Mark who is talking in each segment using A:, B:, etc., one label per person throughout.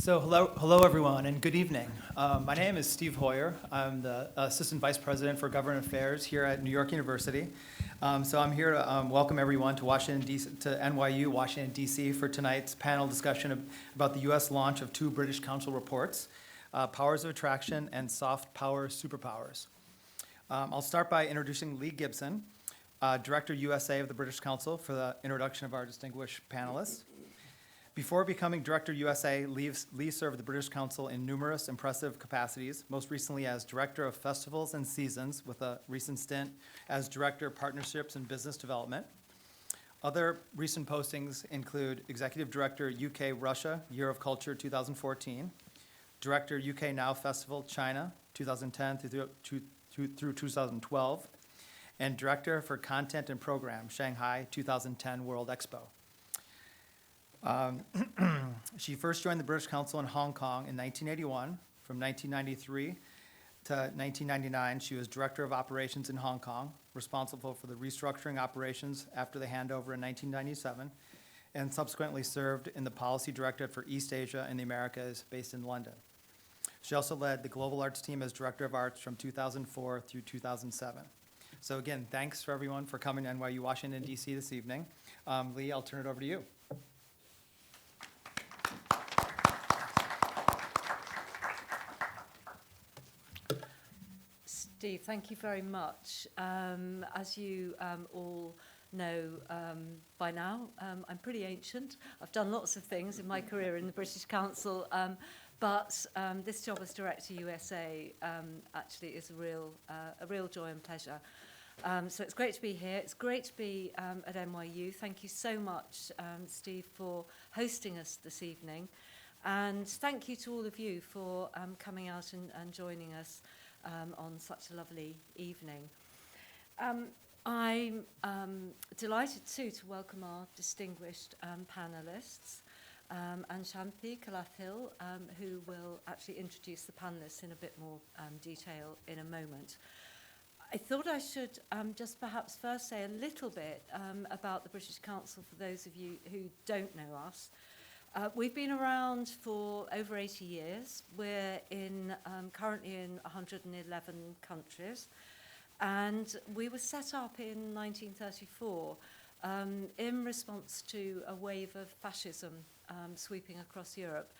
A: So hello everyone, and good evening. My name is Steve Hoyer. I'm the Assistant Vice President for Government Affairs here at New York University. So I'm here to welcome everyone to NYU, Washington, D.C. for tonight's panel discussion about the U.S. launch of two British Council reports, Powers of Attraction and Soft Power Superpowers. I'll start by introducing Lee Gibson, Director USA of the British Council, for the introduction of our distinguished panelists. Before becoming Director USA, Lee served the British Council in numerous impressive capacities, most recently as Director of Festivals and Seasons, with a recent stint as Director of Partnerships and Business Development. Other recent postings include Executive Director UK Russia Year of Culture 2014, Director UK Now Festival China 2010 through 2012, and Director for Content and Program Shanghai 2010 World Expo. She first joined the British Council in Hong Kong in 1981. From 1993 to 1999, she was Director of Operations in Hong Kong, responsible for the restructuring operations after the handover in 1997, and subsequently served in the Policy Directorate for East Asia and the Americas, based in London. She also led the Global Arts team as Director of Arts from 2004 through 2007. So again, thanks for everyone for coming to NYU Washington, D.C. this evening. Lee, I'll turn it over to you.
B: Steve, thank you very much. As you all know by now, I'm pretty ancient. I've done lots of things in my career in the British Council, but this job as Director USA actually is a real joy and pleasure. So it's great to be here. It's great to be at NYU. Thank you so much, Steve, for hosting us this evening. And thank you to all of you for coming out and joining us on such a lovely evening. I'm delighted too to welcome our distinguished panelists, and Shanti Kalathil, who will actually introduce the panelists in a bit more detail in a moment. I thought I should just perhaps first say a little bit about the British Council for those of you who don't know us. We've been around for over 80 years. We're currently in 111 countries. And we were set up in 1934 in response to a wave of fascism sweeping across Europe.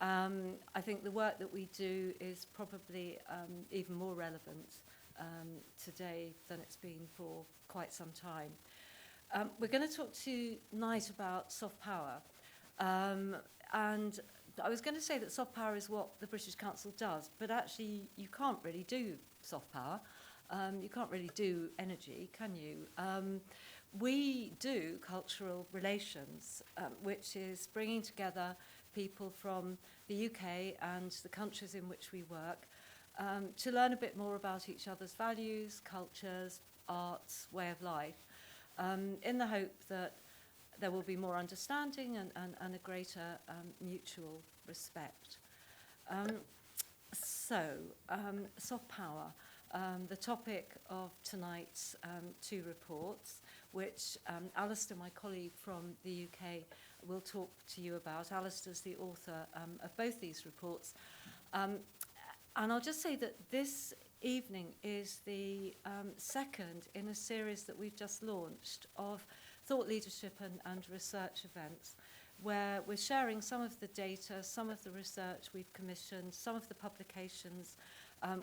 B: I think the work that we do is probably even more relevant today than it's been for quite some time. We're going to talk tonight about soft power. And I was going to say that soft power is what the British Council does, but actually you can't really do soft power. You can't really do energy, can you? We do cultural relations, which is bringing together people from the UK and the countries in which we work to learn a bit more about each other's values, cultures, arts, way of life, in the hope that there will be more understanding and a greater mutual respect. Soft power, the topic of tonight's two reports, which Alastair, my colleague from the UK, will talk to you about. Alastair's the author of both these reports. And I'll just say that this evening is the second in a series that we've just launched of thought leadership and research events, where we're sharing some of the data, some of the research we've commissioned, some of the publications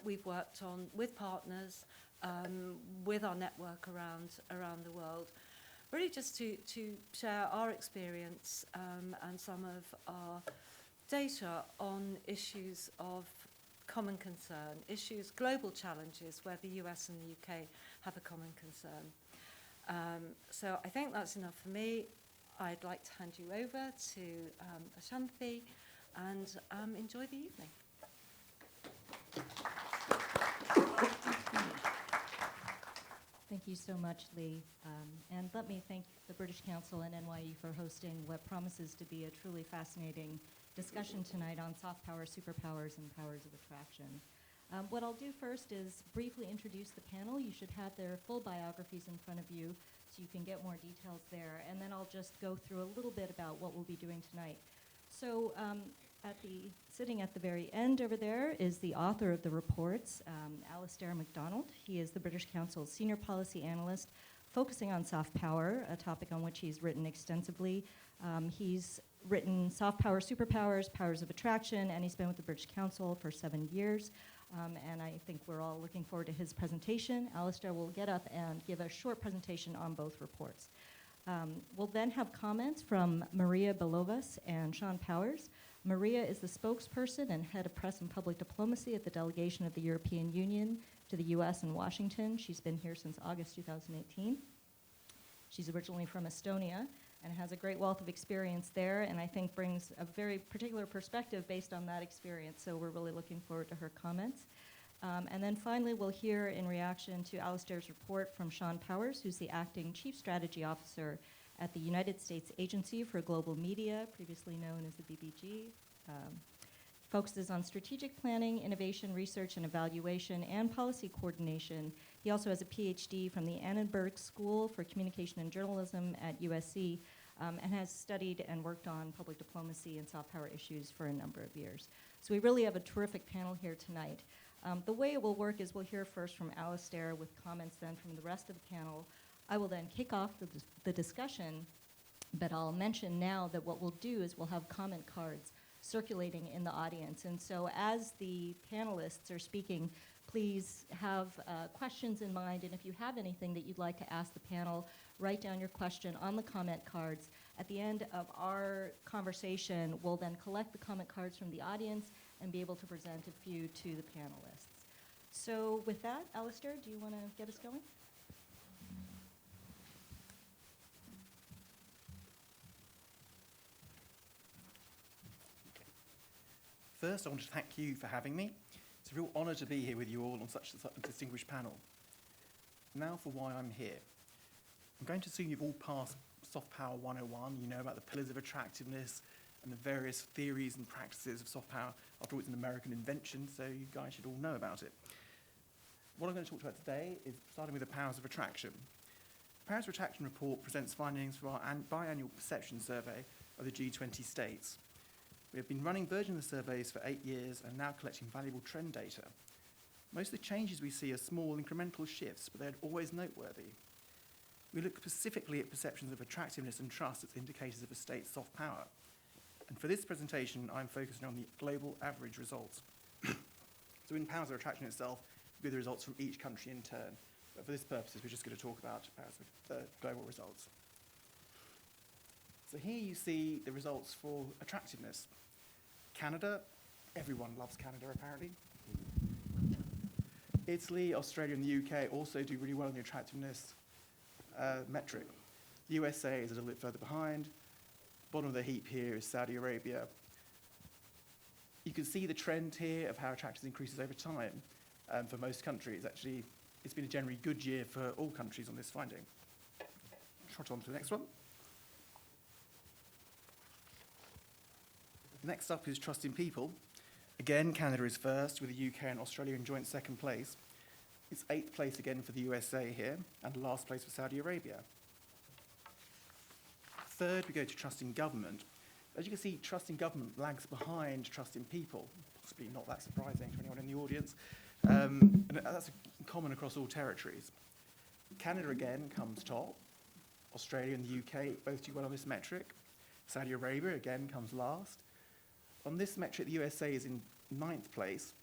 B: we've worked on with partners, with our network around the world, really just to share our experience and some of our data on issues of common concern, global challenges where the US and the UK have a common concern. So I think that's enough for me. I'd like to hand you over to Ashanthi and enjoy the evening.
C: Thank you so much, Lee. And let me thank the British Council and NYU for hosting what promises to be a truly fascinating discussion tonight on soft power, superpowers, and powers of attraction. What I'll do first is briefly introduce the panel. You should have their full biographies in front of you so you can get more details there. And then I'll just go through a little bit about what we'll be doing tonight. So Sitting at the very end over there is the author of the reports, Alastair Mcdonald. He is the British Council's senior policy analyst focusing on soft power, a topic on which he's written extensively. He's written Soft Power, Superpowers, Powers of Attraction, and he's been with the British Council for 7 years. And I think we're all looking forward to his presentation. Alastair will get up and give a short presentation on both reports. We'll then have comments from Maria Belovas and Sean Powers. Maria is the spokesperson and head of press and public diplomacy at the delegation of the European Union to the US and Washington. She's been here since August 2018. She's originally from Estonia and has a great wealth of experience there, and I think brings a very particular perspective based on that experience, so we're really looking forward to her comments. And then finally, we'll hear in reaction to Alastair's report from Sean Powers, who's the acting chief strategy officer at the United States Agency for Global Media, previously known as the BBG. Focuses on strategic planning, innovation, research and evaluation, and policy coordination. He also has a PhD from the Annenberg School for Communication and Journalism at USC, and has studied and worked on public diplomacy and soft power issues for a number of years. So we really have a terrific panel here tonight. The way it will work is we'll hear first from Alastair with comments then from the rest of the panel. I will then kick off the discussion, but I'll mention now that what we'll do is we'll have comment cards circulating in the audience. And so as the panelists are speaking, please have questions in mind, and if you have anything that you'd like to ask the panel, write down your question on the comment cards. At the end of our conversation, we'll then collect the comment cards from the audience and be able to present a few to the panelists. So with that, Alastair, do you want to get us going?
D: First, I want to thank you for having me. It's a real honour to be here with you all on such a distinguished panel. Now for why I'm here. I'm going to assume you've all passed Soft Power 101. You know about the pillars of attractiveness and the various theories and practices of soft power. After all, it's an American invention, so you guys should all know about it. What I'm going to talk about today is starting with the powers of attraction. The Powers of Attraction report presents findings from our biannual perception survey of the G20 states. We have been running versions of the surveys for 8 years and now collecting valuable trend data. Most of the changes we see are small incremental shifts, but they're always noteworthy. We look specifically at perceptions of attractiveness and trust as indicators of a state's soft power. And for this presentation, I'm focusing on the global average results. So in Powers of Attraction itself, we have the results from each country in turn. But for this purpose, we're just going to talk about the global results. So here you see the results for attractiveness. Canada, everyone loves Canada apparently. Italy, Australia and the UK also do really well in the attractiveness metric. The USA is a little bit further behind. Bottom of the heap here is Saudi Arabia. You can see the trend here of how attractiveness increases over time for most countries. Actually, it's been a generally good year for all countries on this finding. Trot on to the next one. Next up is trust in people. Again, Canada is first, with the UK and Australia in joint second place. It's 8th place again for the USA here, and last place for Saudi Arabia. Third, we go to trust in government. As you can see, trust in government lags behind trust in people. Possibly not that surprising to anyone in the audience. And that's common across all territories. Canada again comes top. Australia and the UK both do well on this metric. Saudi Arabia again comes last. On this metric, the USA is in 9th place,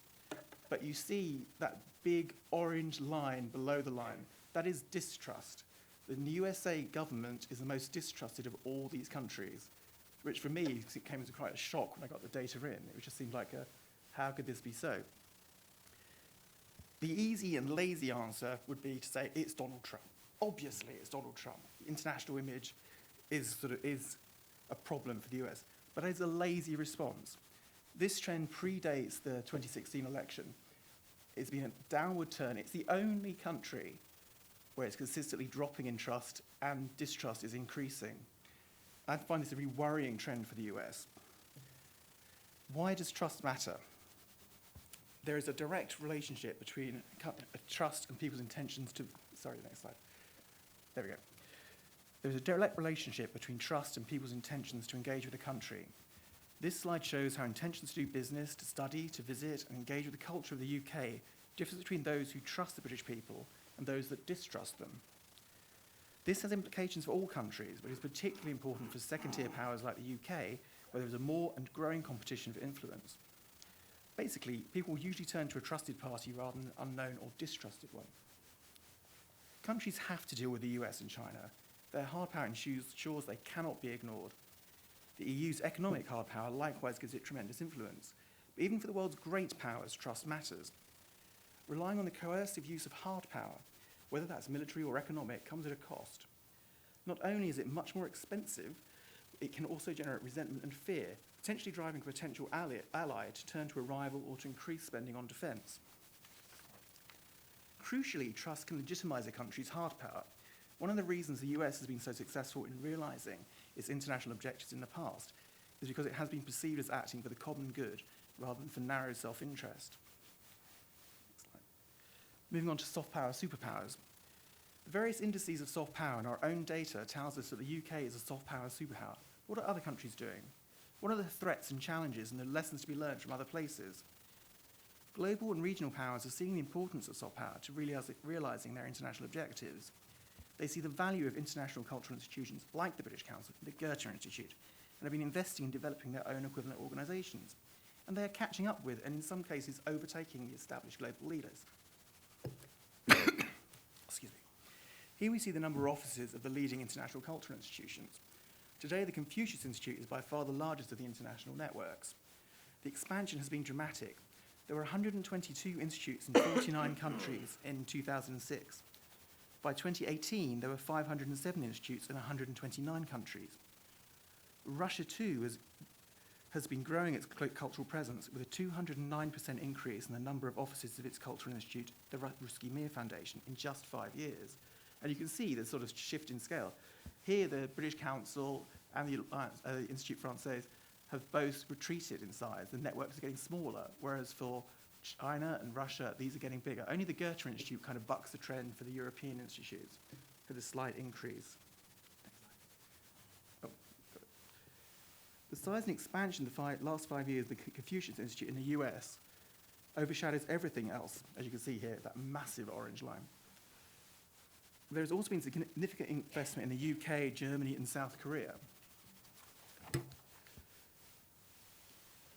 D: but you see that big orange line below the line. That is distrust. The USA government is the most distrusted of all these countries, which for me it came as quite a shock when I got the data in. It just seemed like, how could this be so? The easy and lazy answer would be to say it's Donald Trump. Obviously, it's Donald Trump. The international image is a problem for the US. But it's a lazy response. This trend predates the 2016 election. It's been a downward turn. It's the only country where it's consistently dropping in trust and distrust is increasing. I find this a really worrying trend for the US. Why does trust matter? There is a direct relationship between trust and people's intentions to, sorry, the next slide. There we go. There's a direct relationship between trust and people's intentions to engage with a country. This slide shows how intentions to do business, to study, to visit, and engage with the culture of the UK differs between those who trust the British people and those that distrust them. This has implications for all countries, but is particularly important for second-tier powers like the UK, where there is a more and growing competition for influence. Basically, people usually turn to a trusted party rather than an unknown or distrusted one. Countries have to deal with the US and China. Their hard power ensures they cannot be ignored. The EU's economic hard power likewise gives it tremendous influence. But even for the world's great powers, trust matters. Relying on the coercive use of hard power, whether that's military or economic, comes at a cost. Not only is it much more expensive, it can also generate resentment and fear, potentially driving a potential ally to turn to a rival or to increase spending on defence. Crucially, trust can legitimise a country's hard power. One of the reasons the US has been so successful in realising its international objectives in the past is because it has been perceived as acting for the common good rather than for narrow self-interest. Moving on to soft power superpowers. The various indices of soft power in our own data tells us that the UK is a soft power superpower. What are other countries doing? What are the threats and challenges and the lessons to be learned from other places? Global and regional powers are seeing the importance of soft power to realising their international objectives. They see the value of international cultural institutions like the British Council and the Goethe Institute, and have been investing in developing their own equivalent organisations. And they are catching up with, and in some cases, overtaking the established global leaders. Excuse me. Here we see the number of offices of the leading international cultural institutions. Today, the Confucius Institute is by far the largest of the international networks. The expansion has been dramatic. There were 122 institutes in 49 countries in 2006. By 2018, there were 507 institutes in 129 countries. Russia, too, has been growing its cultural presence with a 209% increase in the number of offices of its cultural institute, the Ruski Mir Foundation, in just 5 years. And you can see the sort of shift in scale. Here, the British Council and the Institut Français have both retreated in size. The networks are getting smaller, whereas for China and Russia, these are getting bigger. Only the Goethe Institute kind of bucks the trend for the European institutes, for the slight increase. Oh, got it. The size and expansion of the last 5 years of the Confucius Institute in the US overshadows everything else, as you can see here, that massive orange line. There's also been significant investment in the UK, Germany, and South Korea.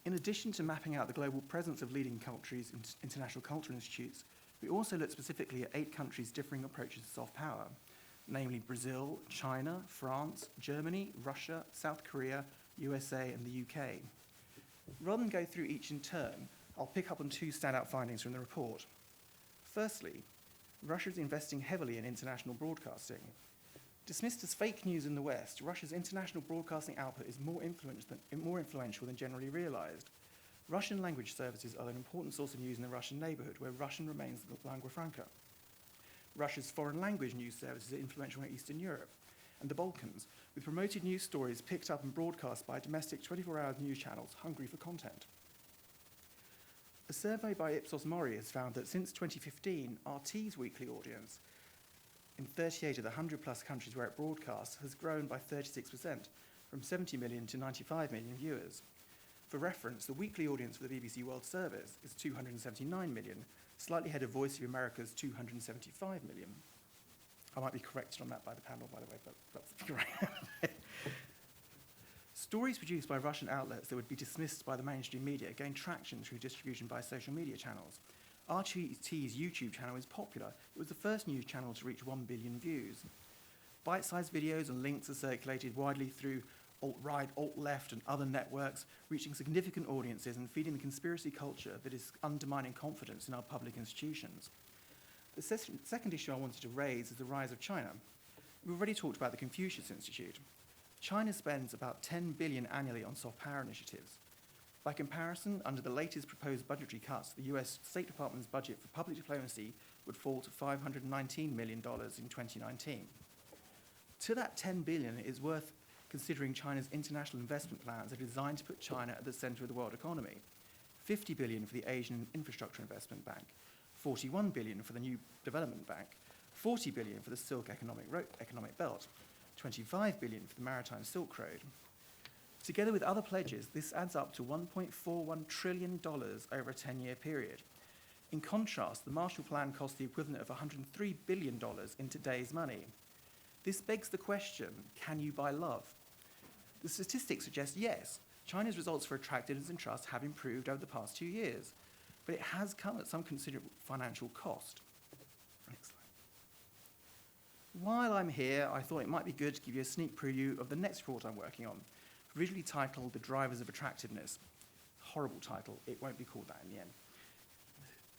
D: In addition to mapping out the global presence of leading countries in international cultural institutes, we also looked specifically at 8 countries' differing approaches to soft power, namely Brazil, China, France, Germany, Russia, South Korea, USA, and the UK. Rather than go through each in turn, I'll pick up on 2 standout findings from the report. Firstly, Russia is investing heavily in international broadcasting. Dismissed as fake news in the West, Russia's international broadcasting output is more influential than generally realized. Russian language services are an important source of news in the Russian neighborhood, where Russian remains the lingua franca. Russia's foreign language news services are influential in Eastern Europe and the Balkans, with promoted news stories picked up and broadcast by domestic 24-hour news channels hungry for content. A survey by Ipsos Mori has found that since 2015, RT's weekly audience in 38 of the 100-plus countries where it broadcasts has grown by 36%, from 70 million to 95 million viewers. For reference, the weekly audience for the BBC World Service is 279 million, slightly ahead of Voice of America's 275 million. I might be corrected on that by the panel, by the way, but that's right. Stories produced by Russian outlets that would be dismissed by the mainstream media gain traction through distribution by social media channels. RT's YouTube channel is popular. It was the first news channel to reach 1 billion views. Bite-sized videos and links are circulated widely through alt-right, alt-left, and other networks, reaching significant audiences and feeding the conspiracy culture that is undermining confidence in our public institutions. The second issue I wanted to raise is the rise of China. We've already talked about the Confucius Institute. China spends about 10 billion annually on soft power initiatives. By comparison, under the latest proposed budgetary cuts, the US State Department's budget for public diplomacy would fall to $519 million in 2019. To that 10 billion, it is worth considering China's international investment plans are designed to put China at the center of the world economy. 50 billion for the Asian Infrastructure Investment Bank, 41 billion for the New Development Bank, 40 billion for the Silk Economic Belt, 25 billion for the Maritime Silk Road. Together with other pledges, this adds up to $1.41 trillion over a 10-year period. In contrast, the Marshall Plan cost the equivalent of $103 billion in today's money. This begs the question, can you buy love? The statistics suggest yes. China's results for attractiveness and trust have improved over the past 2 years, but it has come at some considerable financial cost. Next slide. While I'm here, I thought it might be good to give you a sneak preview of the next report I'm working on, originally titled The Drivers of Attractiveness. Horrible title, it won't be called that in the end.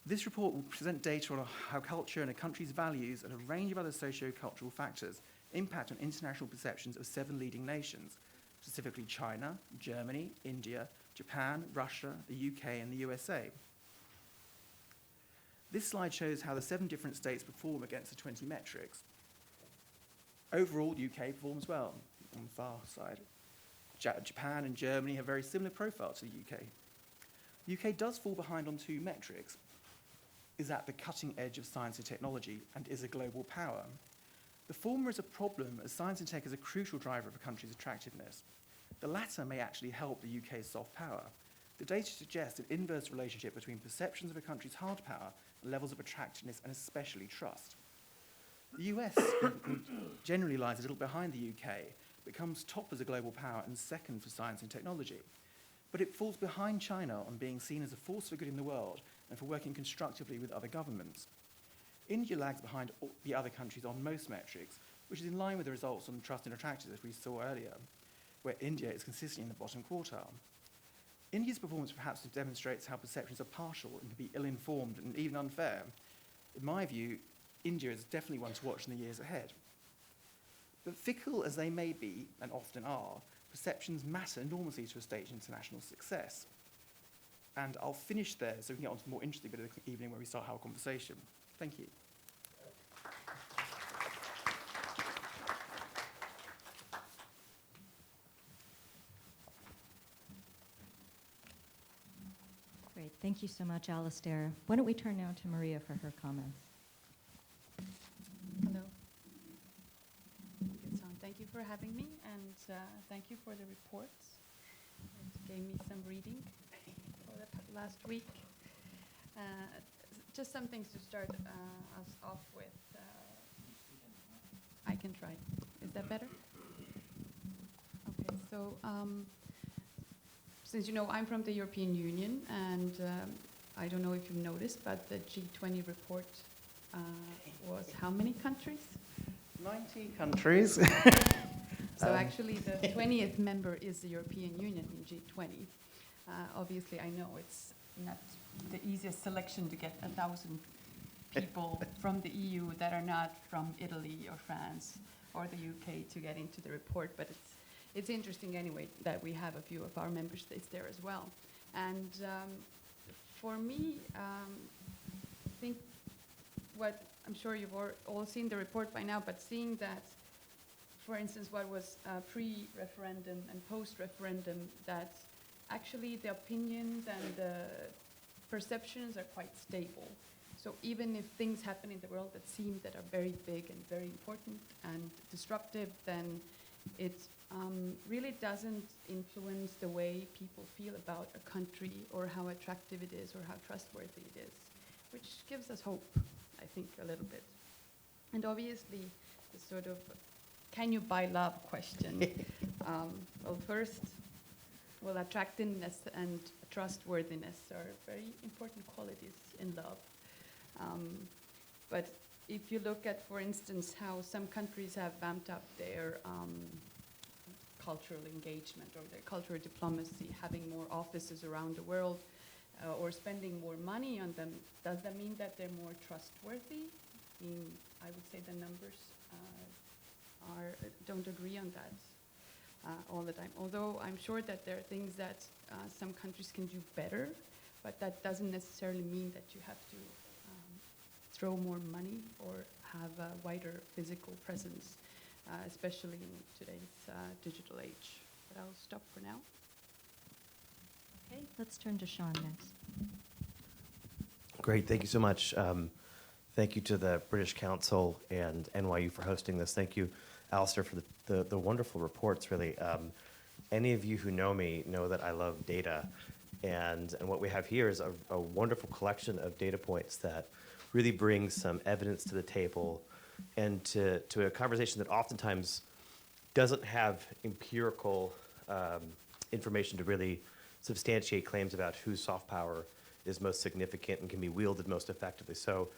D: This report will present data on how culture and a country's values and a range of other socio-cultural factors impact on international perceptions of 7 leading nations, specifically China, Germany, India, Japan, Russia, the UK, and the USA. This slide shows how the 7 different states perform against the 20 metrics. Overall, the UK performs well on the far side. Japan and Germany have very similar profiles to the UK. The UK does fall behind on 2 metrics: is at the cutting edge of science and technology, and is a global power. The former is a problem, as science and tech is a crucial driver of a country's attractiveness. The latter may actually help the UK's soft power. The data suggests an inverse relationship between perceptions of a country's hard power and levels of attractiveness, and especially trust. The US generally lies a little behind the UK, but comes top as a global power and second for science and technology. But it falls behind China on being seen as a force for good in the world and for working constructively with other governments. India lags behind the other countries on most metrics, which is in line with the results on trust and attractiveness we saw earlier, where India is consistently in the bottom quartile. India's performance perhaps demonstrates how perceptions are partial and can be ill-informed and even unfair. In my view, India is definitely one to watch in the years ahead. But fickle as they may be, and often are, perceptions matter enormously to a state's international success. And I'll finish there so we can get on to the more interesting bit of the evening where we start our conversation. Thank you.
C: Great. Thank you so much, Alastair. Why don't we turn now to Maria for her comments?
E: Hello. Good sound. Thank you for having me, and thank you for the reports. It gave me some reading for the last week. Just some things to start us off with. I can try. Is that better? Okay. So, since you know, I'm from the European Union, and I don't know if you've noticed, but the G20 report was how many countries?
D: 90 countries.
E: So actually the 20th member is the European Union in G20. Obviously I know it's not the easiest selection to get 1,000 people from the EU that are not from Italy or France or the UK to get into the report, but it's interesting anyway that we have a few of our member states there as well. And for me, I think what I'm sure you've all seen the report by now, but seeing that, for instance, what was pre-referendum and post-referendum, that actually the opinions and the perceptions are quite stable. So even if things happen in the world that seem that are very big and very important and disruptive, then it really doesn't influence the way people feel about a country or how attractive it is or how trustworthy it is, which gives us hope, I think, a little bit. And obviously, the sort of can you buy love question. Well, first, attractiveness and trustworthiness are very important qualities in love. But if you look at, for instance, how some countries have vamped up their cultural engagement or their cultural diplomacy, having more offices around the world, or spending more money on them, does that mean that they're more trustworthy? I would say the numbers don't agree on that all the time. Although I'm sure that there are things that some countries can do better, but that doesn't necessarily mean that you have to throw more money or have a wider physical presence, especially in today's digital age. But I'll stop for now.
C: Okay, let's turn to Sean next.
F: Great, thank you so much. Thank you to the British Council and NYU for hosting this. Thank you, Alastair, for the wonderful reports, really. any of you who know me know that I love data. And what we have here is a wonderful collection of data points that really brings some evidence to the table and to a conversation that oftentimes doesn't have empirical information to really substantiate claims about whose soft power is most significant and can be wielded most effectively. So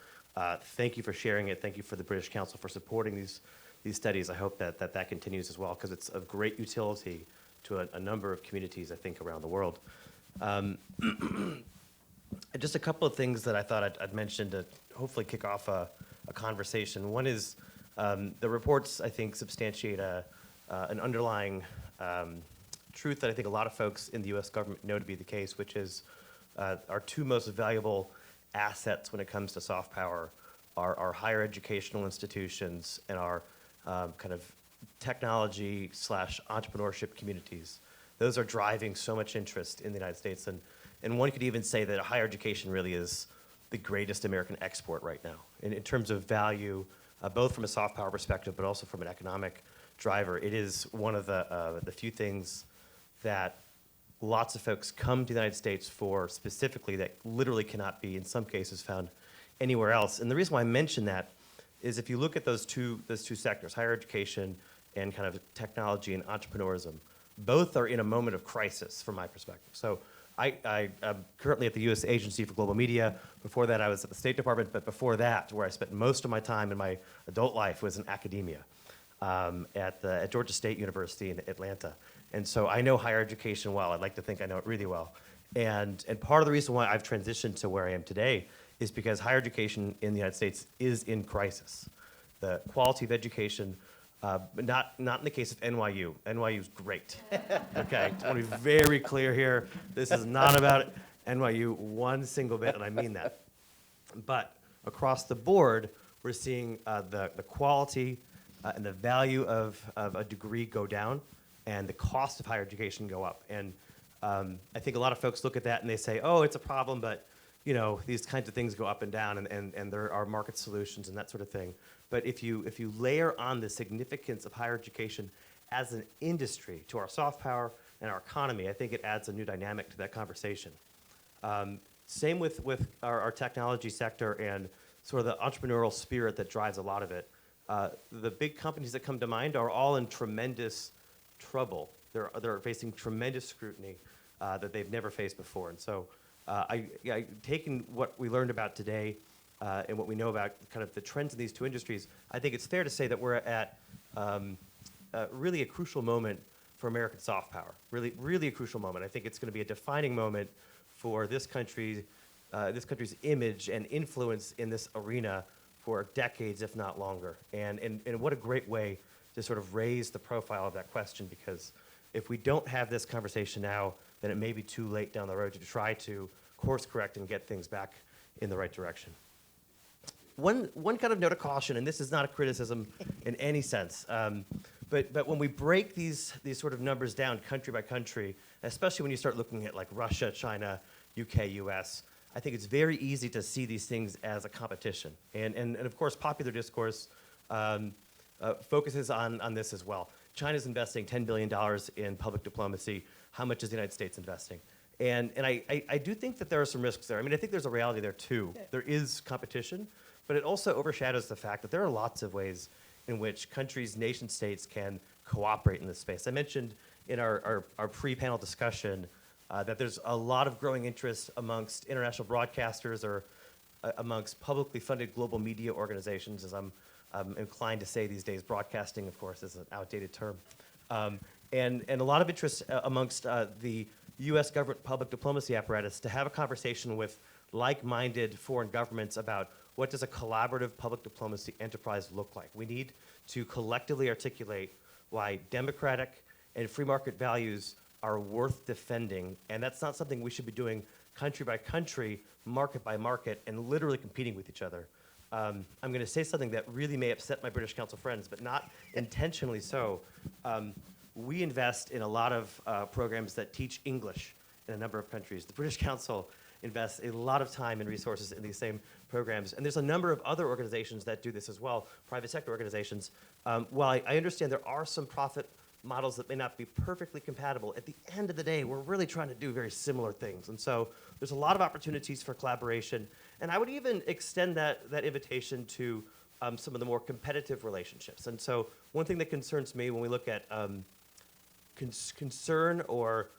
F: thank you for sharing it. Thank you for the British Council for supporting these studies. I hope that continues as well, because it's of great utility to a number of communities, I think, around the world. Just a couple of things that I thought I'd mention to hopefully kick off a conversation. One is the reports, I think, substantiate an underlying truth that I think a lot of folks in the U.S. government know to be the case, which is our two most valuable assets when it comes to soft power are higher educational institutions and our kind of technology / entrepreneurship communities. Those are driving so much interest in the United States, and one could even say that higher education really is the greatest American export right now in terms of value, both from a soft power perspective, but also from an economic driver. It is one of the few things that lots of folks come to the United States for specifically that literally cannot be, in some cases, found anywhere else. And the reason why I mention that is if you look at those two sectors, higher education and kind of technology and entrepreneurism, both are in a moment of crisis from my perspective. So I'm currently at the U.S. Agency for Global Media. Before that, I was at the State Department, but before that, where I spent most of my time in my adult life was in academia at Georgia State University in Atlanta. And so I know higher education well. I'd like to think I know it really well. And part of the reason why I've transitioned to where I am today is because higher education in the United States is in crisis. The quality of education, not in the case of NYU. NYU is great. Okay, I want to be very clear here. This is not about NYU one single bit, and I mean that. But across the board, we're seeing the quality and the value of a degree go down, and the cost of higher education go up. And I think a lot of folks look at that and they say, oh, it's a problem, but you know, these kinds of things go up and down, and there are market solutions and that sort of thing. But if you layer on the significance of higher education as an industry to our soft power and our economy, I think it adds a new dynamic to that conversation. Same with our technology sector and sort of the entrepreneurial spirit that drives a lot of it. The big companies that come to mind are all in tremendous trouble. They're facing tremendous scrutiny that they've never faced before. And so taking what we learned about today and what we know about kind of the trends in these two industries, I think it's fair to say that we're at really a crucial moment for American soft power, really a crucial moment. I think it's going to be a defining moment for this country's image and influence in this arena for decades, if not longer. And what a great way to sort of raise the profile of that question, because if we don't have this conversation now, then it may be too late down the road to try to course correct and get things back in the right direction. One kind of note of caution, and this is not a criticism in any sense, but when we break these sort of numbers down country by country, especially when you start looking at like Russia, China, UK, US, I think it's very easy to see these things as a competition. And of course, popular discourse focuses on this as well. China's investing $10 billion in public diplomacy. How much is the United States investing? And I do think that there are some risks there. I mean, I think there's a reality there too. There is competition, but it also overshadows the fact that there are lots of ways in which countries, nation states can cooperate in this space. I mentioned in our pre-panel discussion that there's a lot of growing interest amongst international broadcasters or amongst publicly funded global media organizations, as I'm inclined to say these days. Broadcasting, of course, is an outdated term. And a lot of interest amongst the U.S. government public diplomacy apparatus to have a conversation with like-minded foreign governments about what does a collaborative public diplomacy enterprise look like. We need to collectively articulate why democratic and free market values are worth defending, and that's not something we should be doing country by country, market by market, and literally competing with each other. I'm going to say something that really may upset my British Council friends, but not intentionally so. We invest in a lot of programs that teach English in a number of countries. The British Council invests a lot of time and resources in these same programs. And there's a number of other organizations that do this as well, private sector organizations. While I understand there are some profit models that may not be perfectly compatible, at the end of the day, we're really trying to do very similar things. And so there's a lot of opportunities for collaboration. And I would even extend that invitation to some of the more competitive relationships. And so one thing that concerns me when we look at concern or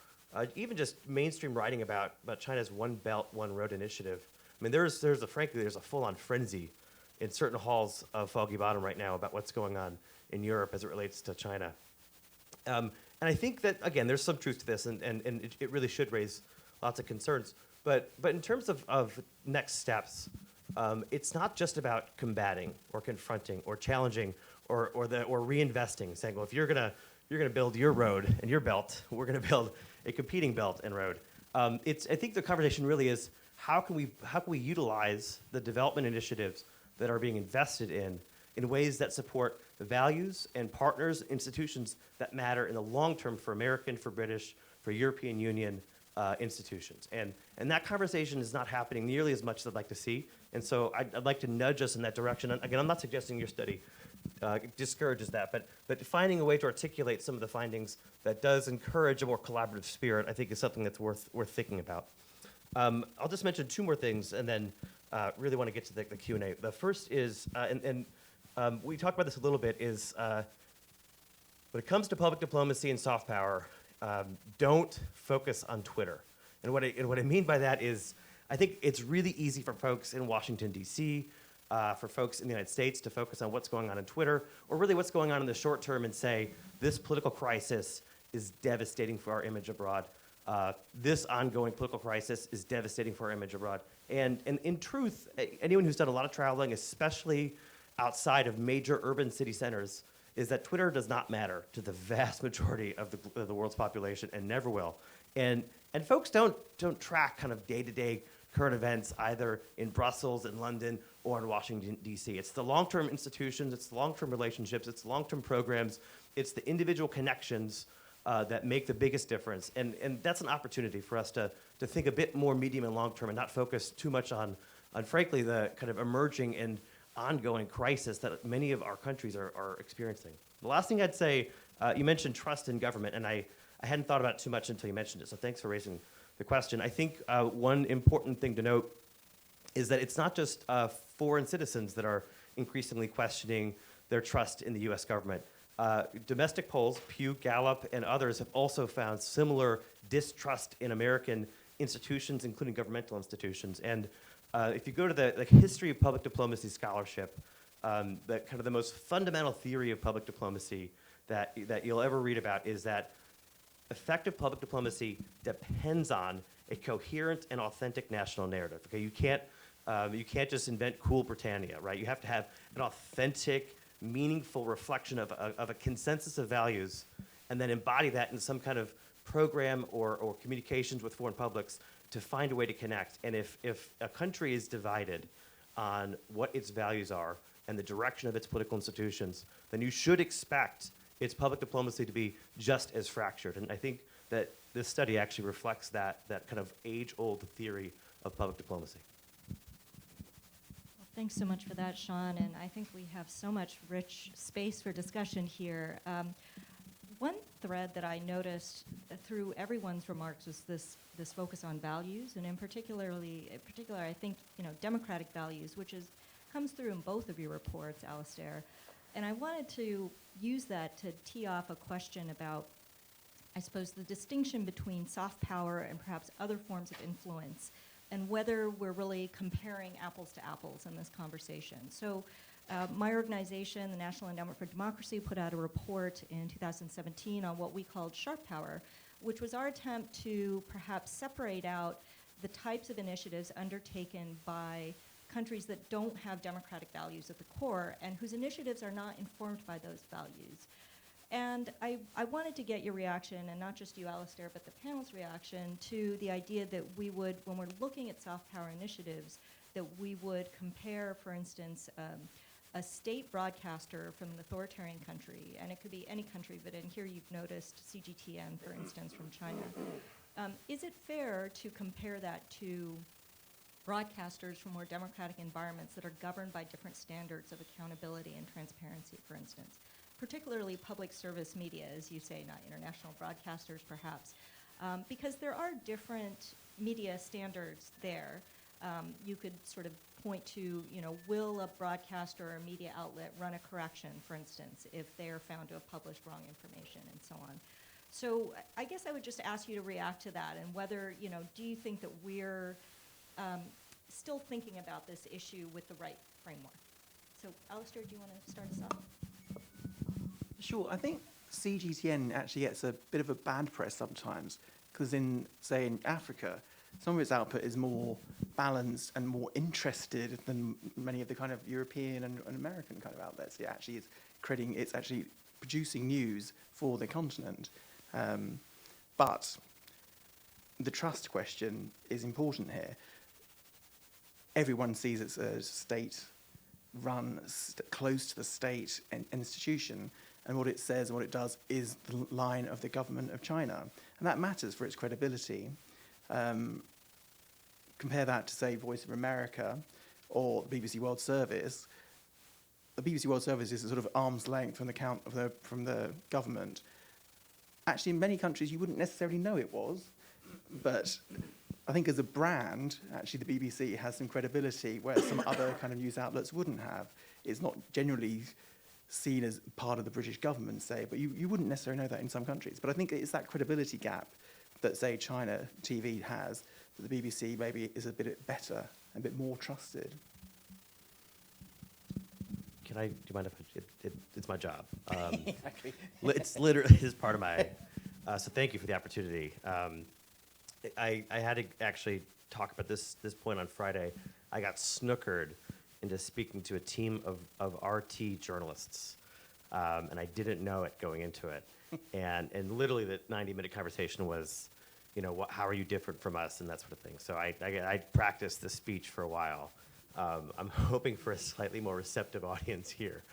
F: even just mainstream writing about China's One Belt, One Road initiative, I mean, there's a full-on frenzy in certain halls of Foggy Bottom right now about what's going on in Europe as it relates to China. And I think that, again, there's some truth to this, and it really should raise lots of concerns. But in terms of next steps, it's not just about combating or confronting or challenging or reinvesting, saying, well, if you're gonna build your road and your belt, we're gonna build a competing belt and road. I think the conversation really is how can we utilize the development initiatives that are being invested in ways that support the values and partners, institutions that matter in the long term for American, for British, for European Union institutions. And that conversation is not happening nearly as much as I'd like to see. And so I'd like to nudge us in that direction. And again, I'm not suggesting your study discourages that, but finding a way to articulate some of the findings that does encourage a more collaborative spirit, I think is something that's worth thinking about. I'll just mention two more things and then really want to get to the Q&A. The first is, we talked about this a little bit, is when it comes to public diplomacy and soft power, don't focus on Twitter. And what I mean by that is, I think it's really easy for folks in Washington, D.C., for folks in the United States to focus on what's going on Twitter, or really what's going on in the short term and say, this political crisis is devastating for our image abroad. This ongoing political crisis is devastating for our image abroad. And in truth, anyone who's done a lot of traveling, especially outside of major urban city centers, is that Twitter does not matter to the vast majority of the world's population and never will. And folks don't track kind of day-to-day current events either in Brussels, in London, or in Washington, D.C. It's the long-term institutions, it's the long-term relationships, it's the long-term programs, it's the individual connections that make the biggest difference. And that's an opportunity for us to think a bit more medium and long-term and not focus too much on frankly, the kind of emerging and ongoing crisis that many of our countries are experiencing. The last thing I'd say, you mentioned trust in government, and I hadn't thought about it too much until you mentioned it, so thanks for raising the question. I think one important thing to note is that it's not just foreign citizens that are increasingly questioning their trust in the U.S. government. Domestic polls, Pew, Gallup, and others have also found similar distrust in American institutions, including governmental institutions. And if you go to the history of public diplomacy scholarship, the kind of the most fundamental theory of public diplomacy that you'll ever read about is that effective public diplomacy depends on a coherent and authentic national narrative. Okay, you can't just invent cool Britannia, right? You have to have an authentic, meaningful reflection of a consensus of values, and then embody that in some kind of program or communications with foreign publics to find a way to connect. And if a country is divided on what its values are and the direction of its political institutions, then you should expect its public diplomacy to be just as fractured. And I think that this study actually reflects that kind of age-old theory of public diplomacy.
C: Well, thanks so much for that, Sean, and I think we have so much rich space for discussion here. One thread that I noticed through everyone's remarks was this focus on values, and in particular, I think, democratic values, which comes through in both of your reports, Alastair. And I wanted to use that to tee off a question about, I suppose, the distinction between soft power and perhaps other forms of influence, and whether we're really comparing apples to apples in this conversation. So my organization, the National Endowment for Democracy, put out a report in 2017 on what we called sharp power, which was our attempt to perhaps separate out the types of initiatives undertaken by countries that don't have democratic values at the core and whose initiatives are not informed by those values. And I wanted to get your reaction, and not just you, Alastair, but the panel's reaction to the idea that we would, when we're looking at soft power initiatives, that we would compare, for instance, a state broadcaster from an authoritarian country, and it could be any country, but in here you've noticed CGTN, for instance, from China. Is it fair to compare that to broadcasters from more democratic environments that are governed by different standards of accountability and transparency, for instance? particularly public service media, as you say, not international broadcasters perhaps, because there are different media standards there. You could sort of point to, will a broadcaster or media outlet run a correction, for instance, if they are found to have published wrong information and so on. So I guess I would just ask you to react to that and whether, do you think that we're still thinking about this issue with the right framework? So Alastair, do you want to start us off?
D: Sure. I think CGTN actually gets a bit of a bad press sometimes because in Africa, some of its output is more balanced and more interested than many of the kind of European and American kind of outlets. It's actually producing news for the continent. But the trust question is important here. Everyone sees it's a state-run, close to the state institution, and what it says and what it does is the line of the government of China. And that matters for its credibility. Compare that to, say, Voice of America or the BBC World Service. The BBC World Service is a sort of arm's length from the government. Actually, in many countries, you wouldn't necessarily know it was, but I think as a brand, actually, the BBC has some credibility where some other kind of news outlets wouldn't have. It's not generally seen as part of the British government, say, but you wouldn't necessarily know that in some countries. But I think it's that credibility gap that, say, China TV has, that the BBC maybe is a bit better, a bit more trusted.
F: Do you mind if it's my job?
D: Exactly.
F: It's literally is part of my. So thank you for the opportunity. I had to actually talk about this point on Friday. I got snookered into speaking to a team of RT journalists, and I didn't know it going into it. And literally the 90-minute conversation was, how are you different from us and that sort of thing. So I practiced the speech for a while. I'm hoping for a slightly more receptive audience here.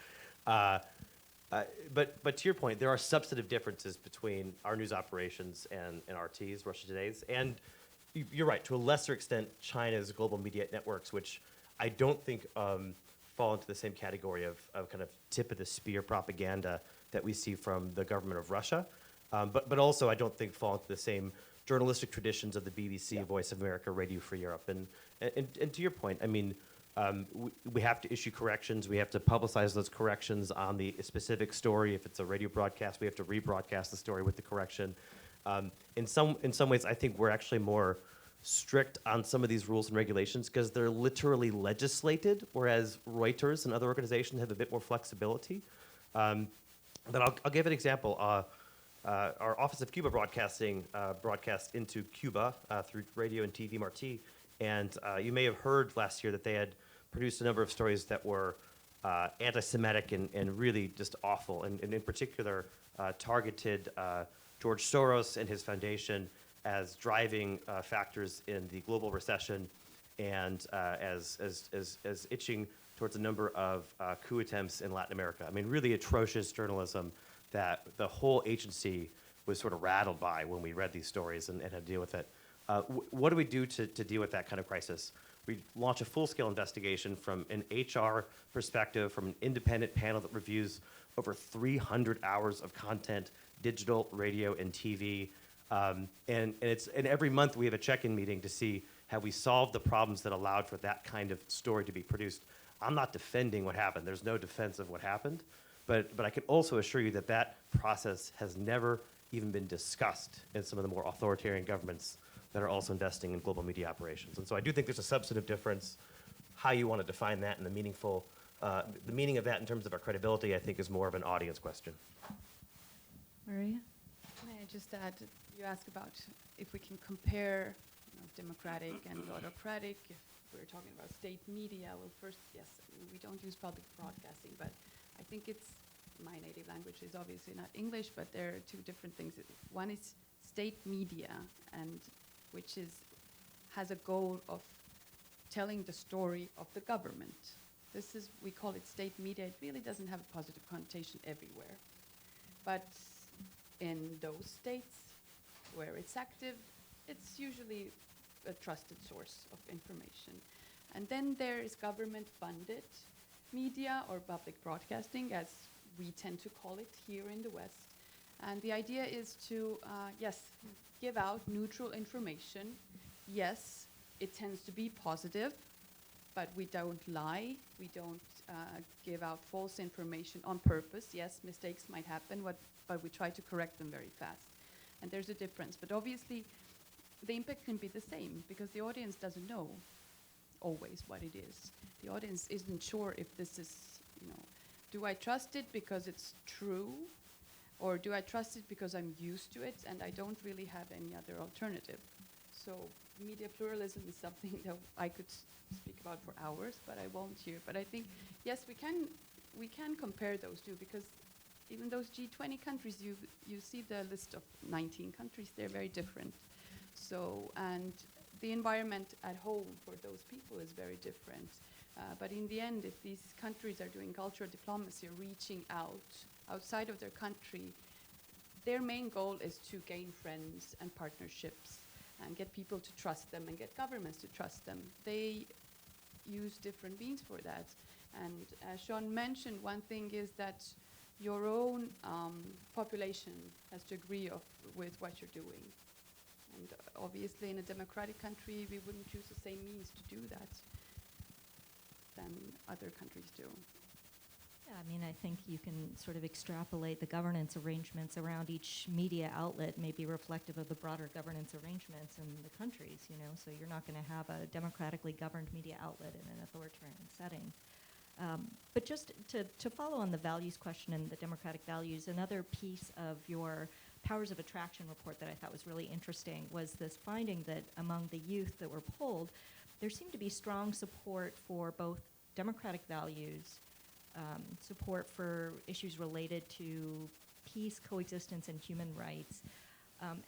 F: But to your point, there are substantive differences between our news operations and RT's, Russia Today's. And you're right, to a lesser extent, China's global media networks, which I don't think fall into the same category of kind of tip of the spear propaganda that we see from the government of Russia. But also I don't think fall into the same journalistic traditions of the BBC,
D: Yeah.
F: Voice of America, Radio Free Europe. And to your point, I mean, we have to issue corrections. We have to publicize those corrections on the specific story. If it's a radio broadcast, we have to rebroadcast the story with the correction. In some ways, I think we're actually more strict on some of these rules and regulations because they're literally legislated, whereas Reuters and other organizations have a bit more flexibility. But I'll give an example. Our Office of Cuba Broadcasting broadcast into Cuba through radio and TV Marti. And you may have heard last year that they had produced a number of stories that were anti-Semitic and really just awful, and in particular targeted George Soros and his foundation as driving factors in the global recession and as itching towards a number of coup attempts in Latin America. I mean, really atrocious journalism that the whole agency was sort of rattled by when we read these stories and had to deal with it. What do we do to deal with that kind of crisis? We launch a full-scale investigation from an HR perspective, from an independent panel that reviews over 300 hours of content, digital, radio, and TV. And every month we have a check-in meeting to see have we solved the problems that allowed for that kind of story to be produced. I'm not defending what happened. There's no defense of what happened. But I can also assure you that that process has never even been discussed in some of the more authoritarian governments that are also investing in global media operations. And so I do think there's a substantive difference. How you want to define that and the meaning of that in terms of our credibility, I think, is more of an audience question.
E: Maria? May I just add, you asked about if we can compare democratic and autocratic, if we're talking about state media. Well, first, yes, we don't use public broadcasting, but I think it's, my native language is obviously not English, but there are two different things. One is state media, and which has a goal of telling the story of the government. This is, we call it state media. It really doesn't have a positive connotation everywhere. But in those states where it's active, it's usually a trusted source of information. And then there is government-funded media or public broadcasting, as we tend to call it here in the West. And the idea is to, yes, give out neutral information. Yes, it tends to be positive, but we don't lie. We don't give out false information on purpose. Yes, mistakes might happen, but we try to correct them very fast. And there's a difference. But obviously, the impact can be the same because the audience doesn't know always what it is. The audience isn't sure if this is, do I trust it because it's true? Or do I trust it because I'm used to it and I don't really have any other alternative? So media pluralism is something that I could speak about for hours, but I won't here. But I think, yes, we can compare those two because even those G20 countries, you see the list of 19 countries, they're very different. So, and the environment at home for those people is very different. But in the end, if these countries are doing cultural diplomacy or reaching outside of their country, their main goal is to gain friends and partnerships and get people to trust them and get governments to trust them. They use different means for that. And as Sean mentioned, one thing is that your own population has to agree with what you're doing. And obviously in a democratic country, we wouldn't choose the same means to do that than other countries do.
C: Yeah, I mean, I think you can sort of extrapolate the governance arrangements around each media outlet may be reflective of the broader governance arrangements in the countries, so you're not going to have a democratically governed media outlet in an authoritarian setting. But just to follow on the values question and the democratic values, another piece of your Powers of Attraction report that I thought was really interesting was this finding that among the youth that were polled, there seemed to be strong support for both democratic values, support for issues related to peace, coexistence, and human rights,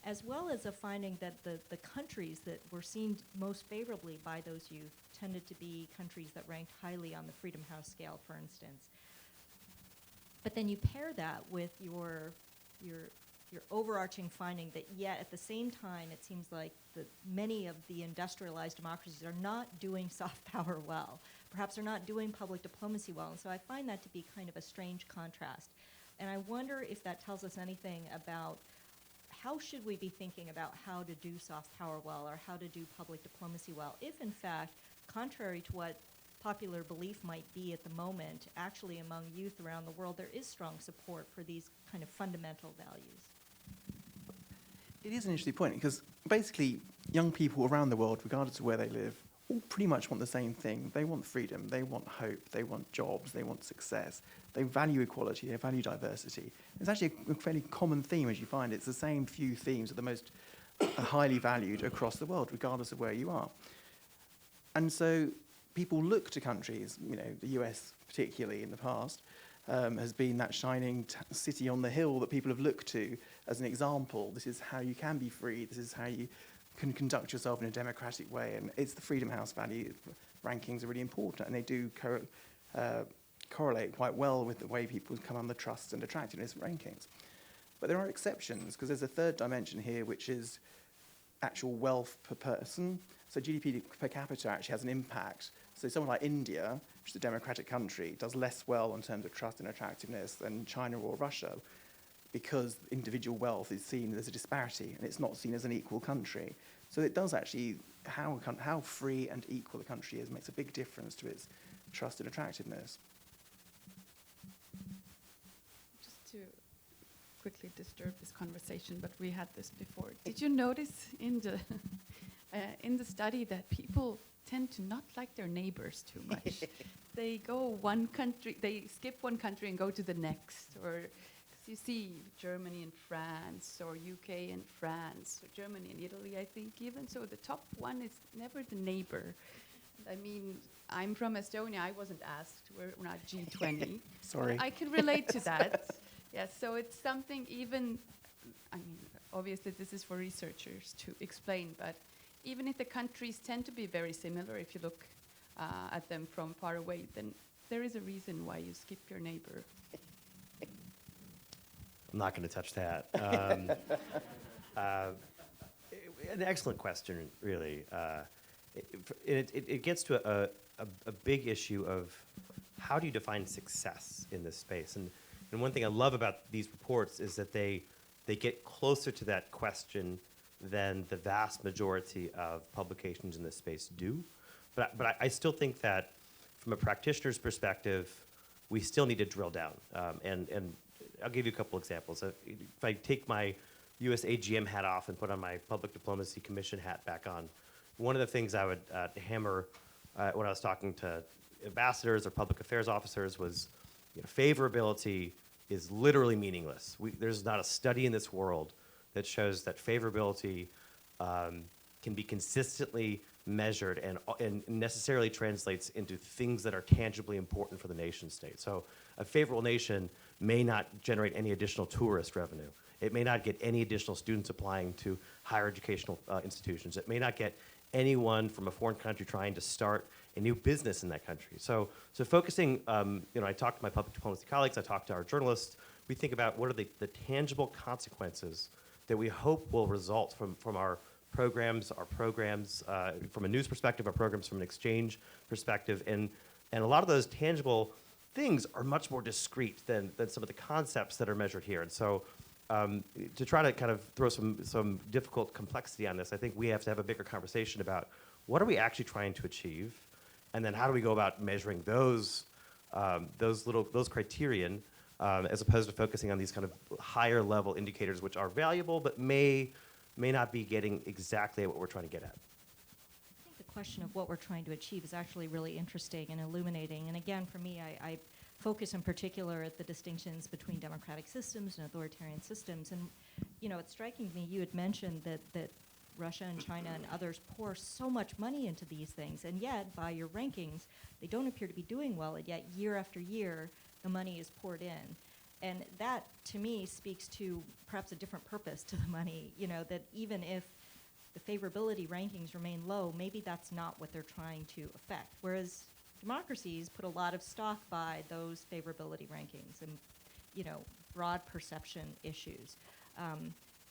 C: as well as a finding that the countries that were seen most favorably by those youth tended to be countries that ranked highly on the Freedom House scale, for instance. But then you pair that with your overarching finding that yet at the same time it seems like many of the industrialized democracies are not doing soft power well. Perhaps they're not doing public diplomacy well. And so I find that to be kind of a strange contrast. And I wonder if that tells us anything about how should we be thinking about how to do soft power well or how to do public diplomacy well, if in fact, contrary to what popular belief might be at the moment, actually among youth around the world, there is strong support for these kind of fundamental values.
D: It is an interesting point because basically young people around the world, regardless of where they live, all pretty much want the same thing. They want freedom, they want hope, they want jobs, they want success. They value equality, they value diversity. It's actually a fairly common theme as you find. It's the same few themes that are the most highly valued across the world, regardless of where you are. And so people look to countries, the US particularly in the past, has been that shining city on the hill that people have looked to as an example. This is how you can be free. This is how you can conduct yourself in a democratic way. And it's the Freedom House value rankings are really important, and they do correlate quite well with the way people come on the trust and attractiveness rankings. But there are exceptions, because there's a third dimension here, which is actual wealth per person. So GDP per capita actually has an impact. So someone like India, which is a democratic country, does less well in terms of trust and attractiveness than China or Russia, because individual wealth is seen as a disparity, and it's not seen as an equal country. So it does actually, how free and equal a country is makes a big difference to its trust and attractiveness.
E: Just to quickly disturb this conversation, but we had this before. Did you notice in the study that people tend to not like their neighbors too much? They go one country, they skip one country and go to the next, or you see Germany and France, or UK and France, or Germany and Italy, I think even. So the top one is never the neighbor. I mean, I'm from Estonia. I wasn't asked. We're not G20.
D: Sorry.
E: I can relate to that. Yes, so it's something even, I mean, obviously this is for researchers to explain, but even if the countries tend to be very similar, if you look at them from far away, then there is a reason why you skip your neighbor.
F: I'm not going to touch that. An excellent question, really. It gets to a big issue of how do you define success in this space? And And one thing I love about these reports is that they get closer to that question than the vast majority of publications in this space do. But I still think that from a practitioner's perspective, we still need to drill down. And I'll give you a couple examples. If I take my US AGM hat off and put on my Public Diplomacy Commission hat back on, one of the things I would hammer when I was talking to ambassadors or public affairs officers was, favorability is literally meaningless. There's not a study in this world that shows that favorability can be consistently measured and necessarily translates into things that are tangibly important for the nation state. So a favorable nation may not generate any additional tourist revenue. It may not get any additional students applying to higher educational institutions. It may not get anyone from a foreign country trying to start a new business in that country. So focusing, I talk to my public diplomacy colleagues, I talk to our journalists, we think about what are the tangible consequences that we hope will result from our programs, from a news perspective, our programs from an exchange perspective, and a lot of those tangible things are much more discrete than some of the concepts that are measured here. And so to try to kind of throw some difficult complexity on this, I think we have to have a bigger conversation about what are we actually trying to achieve, and then how do we go about measuring those criterion as opposed to focusing on these kind of higher level indicators which are valuable but may not be getting exactly what we're trying to get at.
C: I think the question of what we're trying to achieve is actually really interesting and illuminating. And again, for me, I focus in particular at the distinctions between democratic systems and authoritarian systems. And, it's striking to me, you had mentioned that Russia and China and others pour so much money into these things, and yet, by your rankings, they don't appear to be doing well, and yet year after year, the money is poured in. And that, to me, speaks to perhaps a different purpose to the money, that even if the favorability rankings remain low, maybe that's not what they're trying to affect. Whereas democracies put a lot of stock by those favorability rankings and, broad perception issues.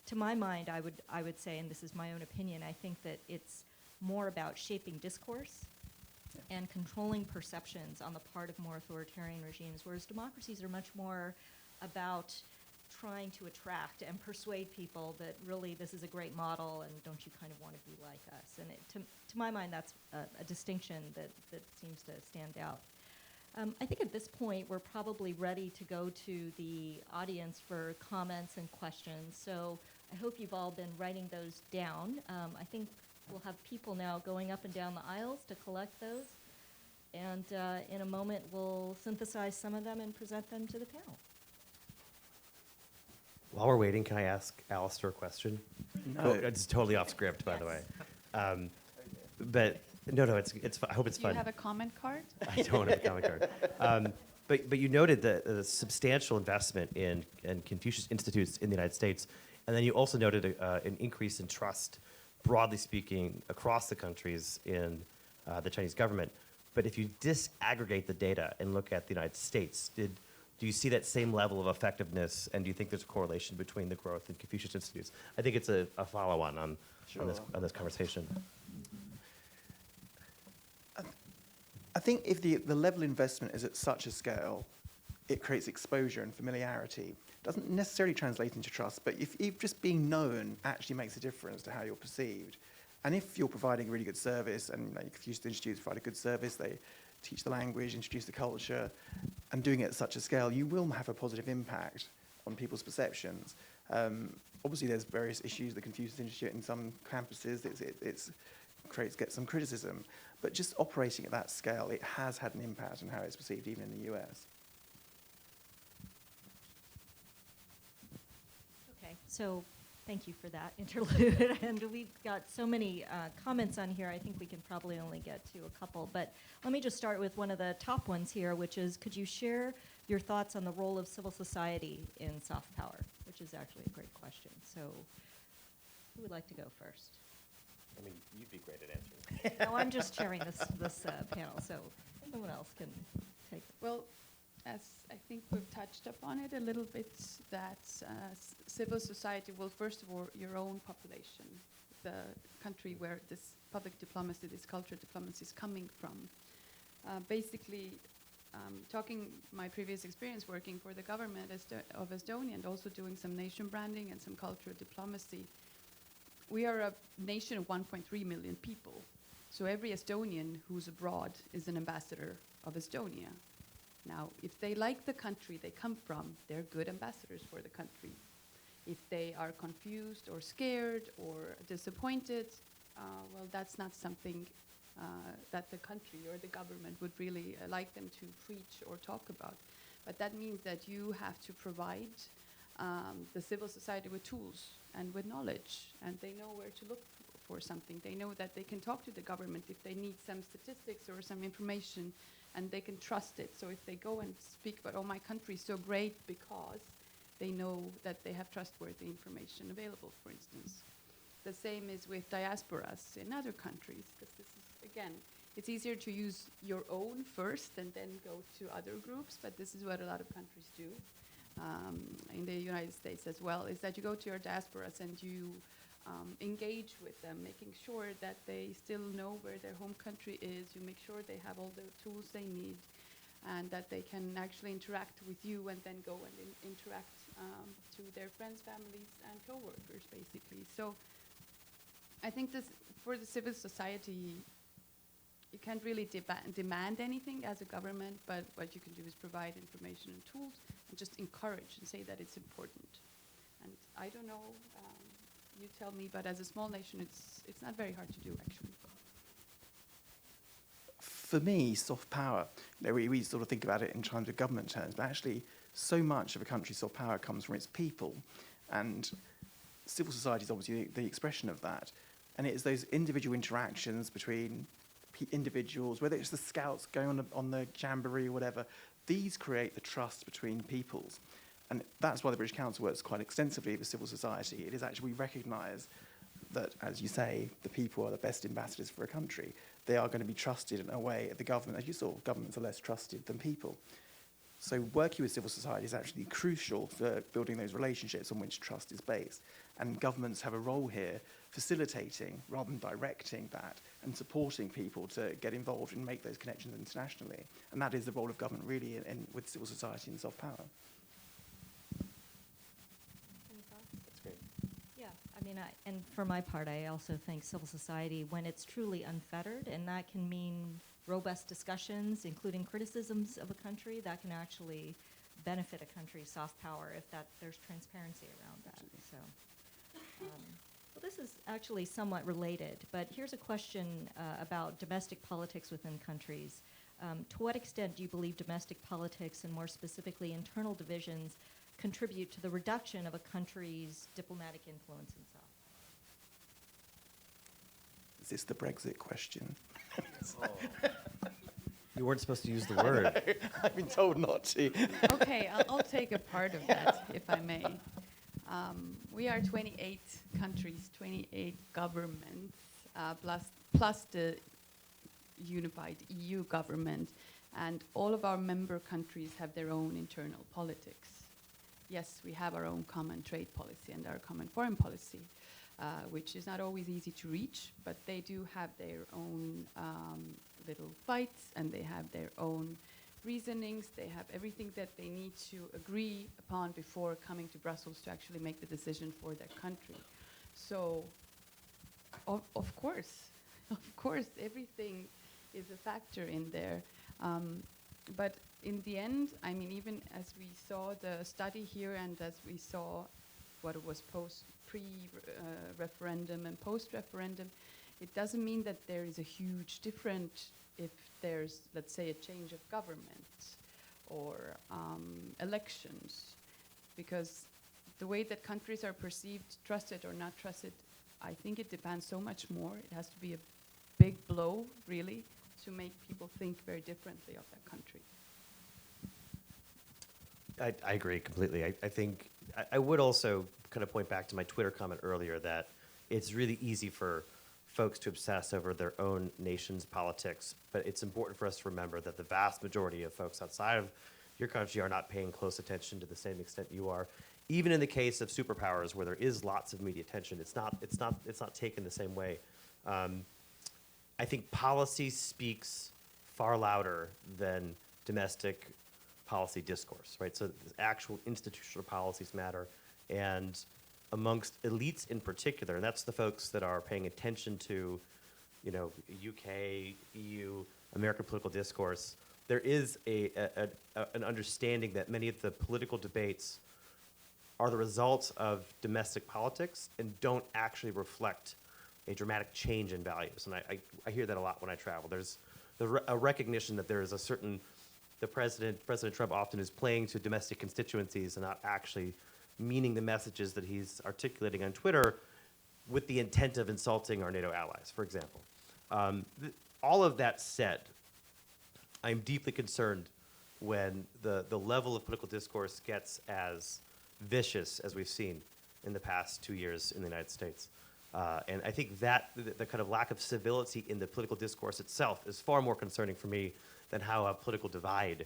C: To my mind, I would say, and this is my own opinion, I think that it's more about shaping discourse and controlling perceptions on the part of more authoritarian regimes, whereas democracies are much more about trying to attract and persuade people that really this is a great model and don't you kind of want to be like us. And to my mind, that's a distinction that seems to stand out. I think at this point, we're probably ready to go to the audience for comments and questions. So I hope you've all been writing those down. I think we'll have people now going up and down the aisles to collect those. And in a moment, we'll synthesize some of them and present them to the panel.
F: While we're waiting, can I ask Alastair a question?
D: No.
F: It's totally off script, by the way. But no, it's. I hope it's
E: Do
F: fun.
E: you have a comment card?
F: I don't have a comment card. But you noted the substantial investment in Confucius Institutes in the United States, and then you also noted an increase in trust, broadly speaking, across the countries in the Chinese government. But if you disaggregate the data and look at the United States, do you see that same level of effectiveness, and do you think there's a correlation between the growth in Confucius Institutes? I think it's a follow-on on this conversation.
D: I think if the level of investment is at such a scale, it creates exposure and familiarity. It doesn't necessarily translate into trust, but if just being known actually makes a difference to how you're perceived. And if you're providing a really good service, and Confucius Institutes provide a good service, they teach the language, introduce the culture, and doing it at such a scale, you will have a positive impact on people's perceptions. Obviously, there's various issues. The Confucius Institute in some campuses, gets some criticism. But just operating at that scale, it has had an impact on how it's perceived, even in the US.
C: Okay, so thank you for that interlude. And we've got so many comments on here, I think we can probably only get to a couple. But let me just start with one of the top ones here, which is, could you share your thoughts on the role of civil society in soft power? Which is actually a great question. So who would like to go first?
F: I mean, you'd be great at answering.
C: No, I'm just chairing this panel, so someone else can take it.
E: Well, as I think we've touched upon it a little bit, that civil society, well, first of all, your own population, the country where this public diplomacy, this cultural diplomacy is coming from. Basically, talking my previous experience working for the government of Estonia and also doing some nation branding and some cultural diplomacy, we are a nation of 1.3 million people. So every Estonian who's abroad is an ambassador of Estonia. Now, if they like the country they come from, they're good ambassadors for the country. If they are confused or scared or disappointed, well, that's not something that the country or the government would really like them to preach or talk about. But that means that you have to provide the civil society with tools and with knowledge, and they know where to look for something. They know that they can talk to the government if they need some statistics or some information, and they can trust it. So if they go and speak about, oh, my country is so great because, they know that they have trustworthy information available, for instance. The same is with diasporas in other countries, because this is, again, it's easier to use your own first and then go to other groups, but this is what a lot of countries do. In the United States as well, is that you go to your diasporas and you engage with them, making sure that they still know where their home country is. You make sure they have all the tools they need, and that they can actually interact with you and then go and interact to their friends, families, and co-workers, basically. So I think this, for the civil society, you can't really demand anything as a government, but what you can do is provide information and tools and just encourage and say that it's important. And I don't know, you tell me, but as a small nation, it's not very hard to do, actually.
D: For me, soft power, we sort of think about it in terms of government terms, but actually so much of a country's soft power comes from its people. And civil society is obviously the expression of that. And it is those individual interactions between individuals, whether it's the scouts going on the jamboree or whatever, these create the trust between peoples. And that's why the British Council works quite extensively with civil society. It is actually, we recognise that, as you say, the people are the best ambassadors for a country. They are going to be trusted in a way. The government, as you saw, governments are less trusted than people. So working with civil society is actually crucial for building those relationships on which trust is based. And governments have a role here facilitating rather than directing that and supporting people to get involved and make those connections internationally. And that is the role of government really with civil society and soft power.
C: Any thoughts?
D: That's great.
C: Yeah, I mean, and for my part, I also think civil society, when it's truly unfettered, and that can mean robust discussions, including criticisms of a country, that can actually benefit a country's soft power if there's transparency around that. So, well, this is actually somewhat related, but here's a question about domestic politics within countries. To what extent do you believe domestic politics, and more specifically internal divisions, contribute to the reduction of a country's diplomatic influence in soft power?
D: Is this the Brexit question?
F: You weren't supposed to use the word.
D: I've been told not to.
E: Okay, I'll take a part of that, if I may. We are 28 countries, 28 governments, plus the unified EU government, and all of our member countries have their own internal politics. Yes, we have our own common trade policy and our common foreign policy, which is not always easy to reach, but they do have their own little fights, and they have their own reasonings. They have everything that they need to agree upon before coming to Brussels to actually make the decision for their country. So, of course, everything is a factor in there. But in the end, I mean, even as we saw the study here and as we saw what it was pre-referendum and post-referendum, it doesn't mean that there is a huge difference if there's, let's say, a change of government or elections, because the way that countries are perceived, trusted or not trusted, I think it depends so much more. It has to be a big blow, really, to make people think very differently of that country.
F: I agree completely. I think I would also kind of point back to my Twitter comment earlier that it's really easy for folks to obsess over their own nation's politics, but it's important for us to remember that the vast majority of folks outside of your country are not paying close attention to the same extent you are. Even in the case of superpowers, where there is lots of media attention, it's not taken the same way. I think policy speaks far louder than domestic policy discourse, right? So the actual institutional policies matter, and amongst elites in particular, and that's the folks that are paying attention to, you know, UK, EU, American political discourse, there is an understanding that many of the political debates are the results of domestic politics and don't actually reflect a dramatic change in values. And I hear that a lot when I travel. There's a recognition that there is a certain, President Trump often is playing to domestic constituencies and not actually meaning the messages that he's articulating on Twitter with the intent of insulting our NATO allies, for example. All of that said, I'm deeply concerned when the level of political discourse gets as vicious as we've seen in the past 2 years in the United States. And I think that the kind of lack of civility in the political discourse itself is far more concerning for me than how a political divide,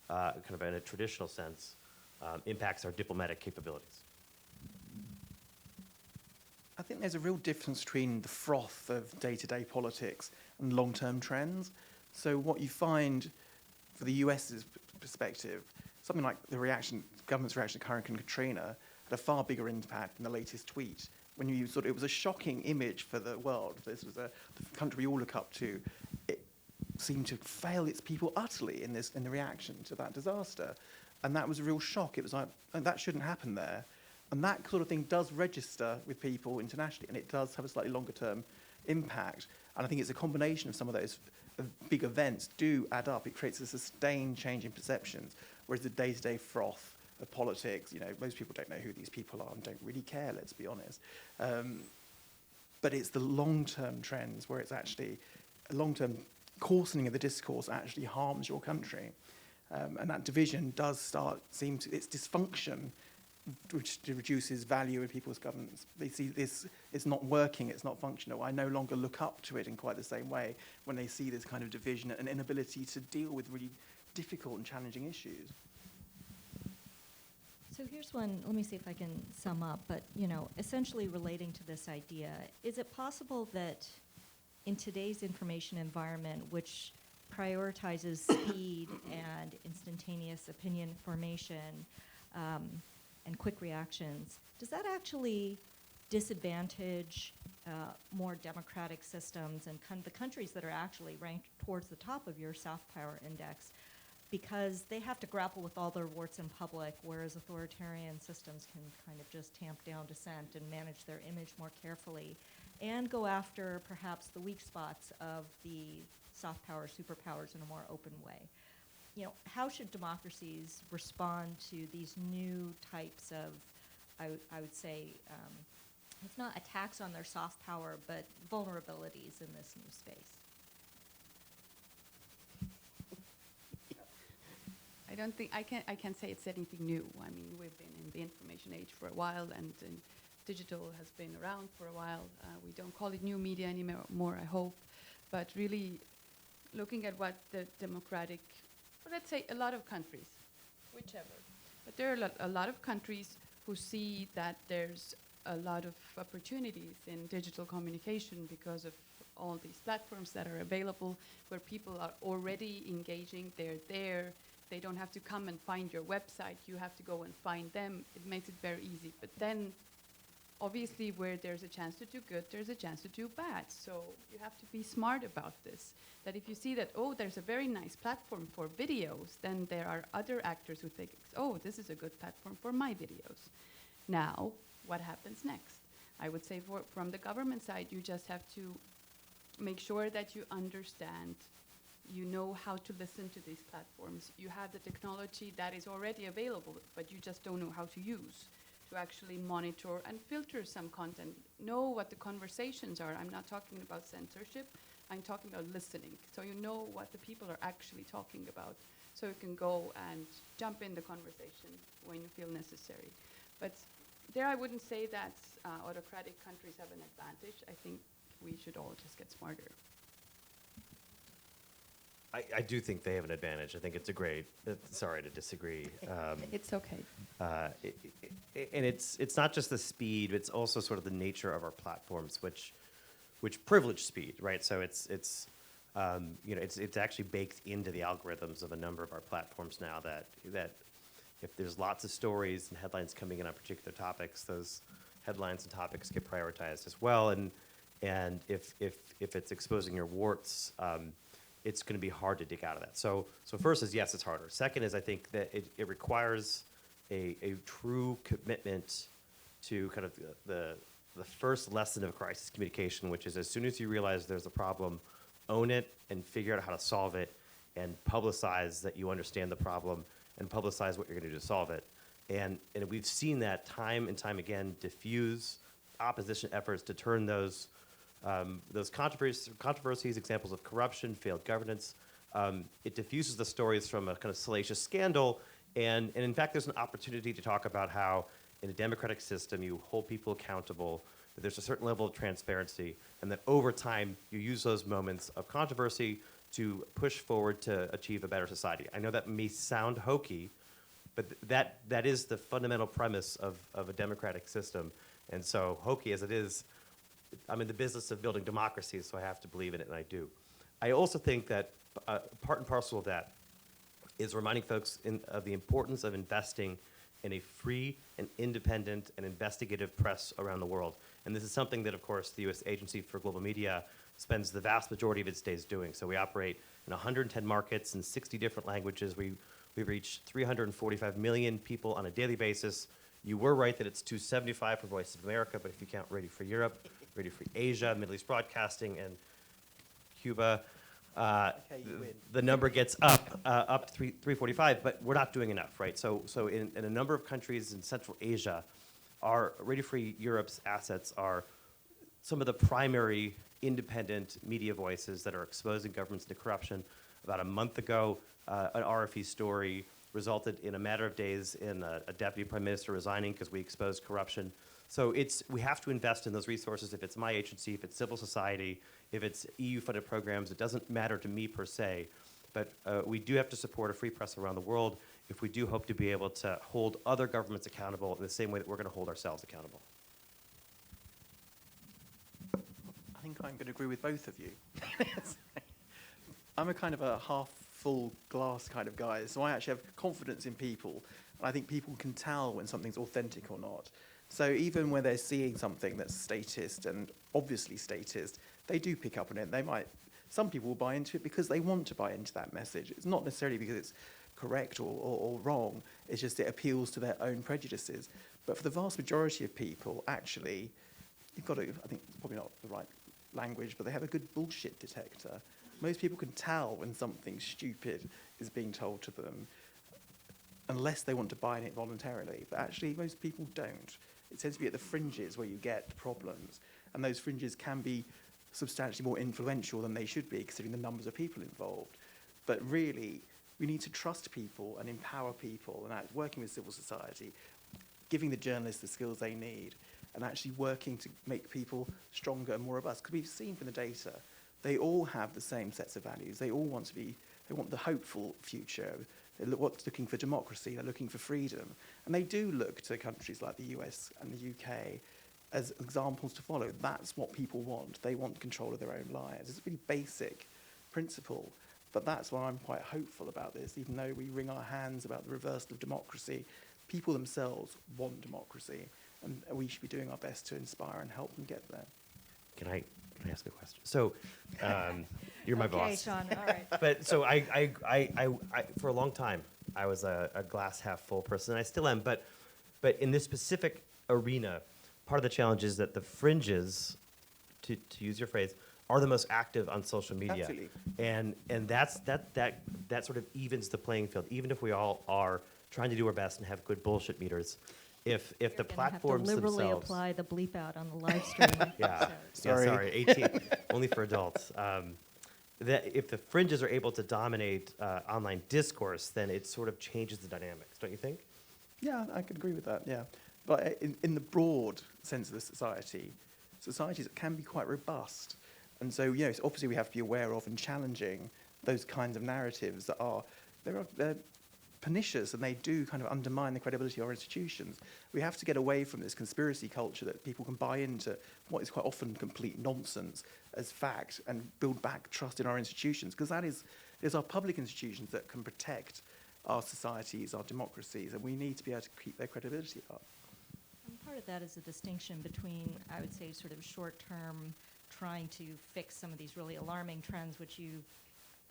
F: kind of in a traditional sense, impacts our diplomatic capabilities.
D: I think there's a real difference between the froth of day-to-day politics and long-term trends. So what you find, for the US's perspective, something like the government's reaction to Hurricane Katrina had a far bigger impact than the latest tweet. When you it was a shocking image for the world. This was the country we all look up to. It seemed to fail its people utterly in the reaction to that disaster. And that was a real shock. It was like, oh, that shouldn't happen there. And that sort of thing does register with people internationally, and it does have a slightly longer term impact. And I think it's a combination of some of those big events do add up. It creates a sustained change in perceptions, whereas the day-to-day froth of politics, you know, most people don't know who these people are and don't really care, let's be honest. But it's the long-term trends where it's actually a long-term coarsening of the discourse actually harms your country. And that division does its dysfunction, which reduces value in people's governance. They see this, it's not working, it's not functional. I no longer look up to it in quite the same way when they see this kind of division and inability to deal with really difficult and challenging issues.
C: So here's one, let me see if I can sum up, but you know, essentially relating to this idea, is it possible that in today's information environment, which prioritizes speed and instantaneous opinion formation, and quick reactions, does that actually disadvantage more democratic systems and the countries that are actually ranked towards the top of your soft power index, because they have to grapple with all their warts in public, whereas authoritarian systems can kind of just tamp down dissent and manage their image more carefully and go after perhaps the weak spots of the soft power superpowers in a more open way? You know, how should democracies respond to these new types of, I would say, if not attacks on their soft power, but vulnerabilities in this new space?
E: I don't think I can say it's anything new. I mean, we've been in the information age for a while, and digital has been around for a while. We don't call it new media anymore, I hope. But really, looking at what the democratic, well, let's say a lot of countries, whichever, but there are a lot of countries who see that there's a lot of opportunities in digital communication because of all these platforms that are available where people are already engaging, they're there. They don't have to come and find your website. You have to go and find them. It makes it very easy. But then, obviously, where there's a chance to do good, there's a chance to do bad. So you have to be smart about this. That if you see that, oh, there's a very nice platform for videos, then there are other actors who think, oh, this is a good platform for my videos. Now, what happens next? I would say from the government side, you just have to make sure that you understand, you know how to listen to these platforms. You have the technology that is already available, but you just don't know how to use to actually monitor and filter some content. Know what the conversations are. I'm not talking about censorship. I'm talking about listening. So you know what the people are actually talking about. So you can go and jump in the conversation when you feel necessary. But there I wouldn't say that autocratic countries have an advantage. I think we should all just get smarter.
F: I do think they have an advantage. I think it's a great, sorry to disagree.
E: It's okay.
F: And it's not just the speed, it's also sort of the nature of our platforms, which privilege speed, right? So it's it's actually baked into the algorithms of a number of our platforms now that if there's lots of stories and headlines coming in on particular topics, those headlines and topics get prioritized as well. And if it's exposing your warts, it's going to be hard to dig out of that. So first is, yes, it's harder. Second is, I think that it requires a true commitment to kind of the first lesson of crisis communication, which is as soon as you realize there's a problem, own it and figure out how to solve it, and publicize that you understand the problem and publicize what you're going to do to solve it. And we've seen that time and time again diffuse opposition efforts to turn those controversies, examples of corruption, failed governance. It diffuses the stories from a kind of salacious scandal, and in fact, there's an opportunity to talk about how in a democratic system you hold people accountable, that there's a certain level of transparency, and that over time you use those moments of controversy to push forward to achieve a better society. I know that may sound hokey, but that is the fundamental premise of a democratic system. And so hokey as it is, I'm in the business of building democracy, so I have to believe in it, and I do. I also think that part and parcel of that is reminding folks of the importance of investing in a free and independent and investigative press around the world. And this is something that, of course, the U.S. Agency for Global Media spends the vast majority of its days doing. So we operate in 110 markets in 60 different languages. We reach 345 million people on a daily basis. You were right that it's 275 for Voice of America, but if you count Radio Free Europe, Radio Free Asia, Middle East Broadcasting, and Cuba, the number gets up to 345, but we're not doing enough, right? So in a number of countries in Central Asia, our Radio Free Europe's assets are some of the primary independent media voices that are exposing governments to corruption. About a month ago, an RFE story resulted in a matter of days in a deputy prime minister resigning because we exposed corruption. So we have to invest in those resources. If it's my agency, if it's civil society, if it's EU-funded programs, it doesn't matter to me per se. But we do have to support a free press around the world if we do hope to be able to hold other governments accountable in the same way that we're going to hold ourselves accountable.
D: I think I'm going to agree with both of you. I'm a kind of a half-full glass kind of guy, so I actually have confidence in people. And I think people can tell when something's authentic or not. So even when they're seeing something that's statist and obviously statist, they do pick up on it. Some people will buy into it because they want to buy into that message. It's not necessarily because it's correct or wrong. It's just it appeals to their own prejudices. But for the vast majority of people, actually, you've got to, I think it's probably not the right language, but they have a good bullshit detector. Most people can tell when something stupid is being told to them, unless they want to buy in it voluntarily. But actually, most people don't. It tends to be at the fringes where you get problems. And those fringes can be substantially more influential than they should be, considering the numbers of people involved. But really, we need to trust people and empower people, and working with civil society, giving the journalists the skills they need, and actually working to make people stronger and more robust. Because we've seen from the data, they all have the same sets of values. They all want they want the hopeful future. They're looking for democracy, they're looking for freedom. And they do look to countries like the US and the UK as examples to follow. That's what people want. They want control of their own lives. It's a really basic principle. But that's why I'm quite hopeful about this, even though we wring our hands about the reversal of democracy. People themselves want democracy, and we should be doing our best to inspire and help them get there.
F: Can I ask a question? So, you're my boss.
C: Okay, Sean, all right.
F: But so I for a long time, I was a glass half full person, and I still am. But in this specific arena, part of the challenge is that the fringes, to use your phrase, are the most active on social media.
D: Absolutely.
F: And that sort of evens the playing field, even if we all are trying to do our best and have good bullshit meters. If the platforms
C: have to liberally
F: themselves
C: apply the bleep out on the live stream.
F: yeah,
D: Sorry.
F: Yeah, sorry, 18, only for adults. That if the fringes are able to dominate online discourse, then it sort of changes the dynamics, don't you think?
D: Yeah, I could agree with that, yeah. But in the broad sense of the societies can be quite robust. And so, so obviously we have to be aware of and challenging those kinds of narratives that are, they're pernicious, and they do kind of undermine the credibility of our institutions. We have to get away from this conspiracy culture that people can buy into what is quite often complete nonsense as fact and build back trust in our institutions, because that is our public institutions that can protect our societies, our democracies, and we need to be able to keep their credibility up.
C: And part of that is a distinction between, I would say, sort of short-term trying to fix some of these really alarming trends which you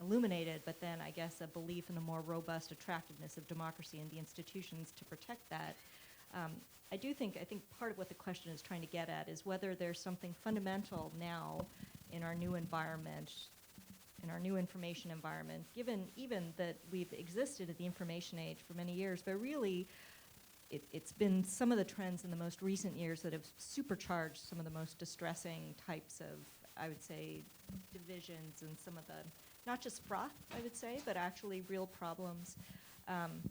C: illuminated, but then I guess a belief in the more robust attractiveness of democracy and the institutions to protect that. I think part of what the question is trying to get at is whether there's something fundamental now in our new environment, in our new information environment, given even that we've existed at the information age for many years, but really it's been some of the trends in the most recent years that have supercharged some of the most distressing types of, I would say, divisions and some of the, not just froth, I would say, but actually real problems. And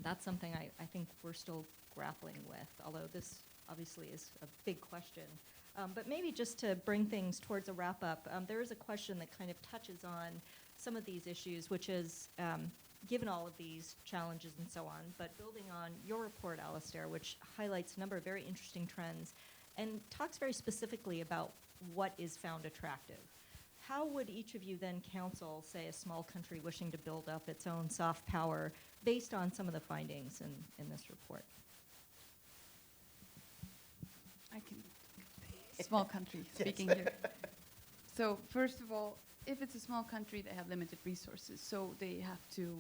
C: that's something I think we're still grappling with, although this obviously is a big question. But maybe just to bring things towards a wrap-up, there is a question that kind of touches on some of these issues, which is, given all of these challenges and so on, but building on your report, Alastair, which highlights a number of very interesting trends and talks very specifically about what is found attractive. How would each of you then counsel, say, a small country wishing to build up its own soft power based on some of the findings in this report?
E: I can, small country speaking here. So first of all, if it's a small country, they have limited resources, so they have to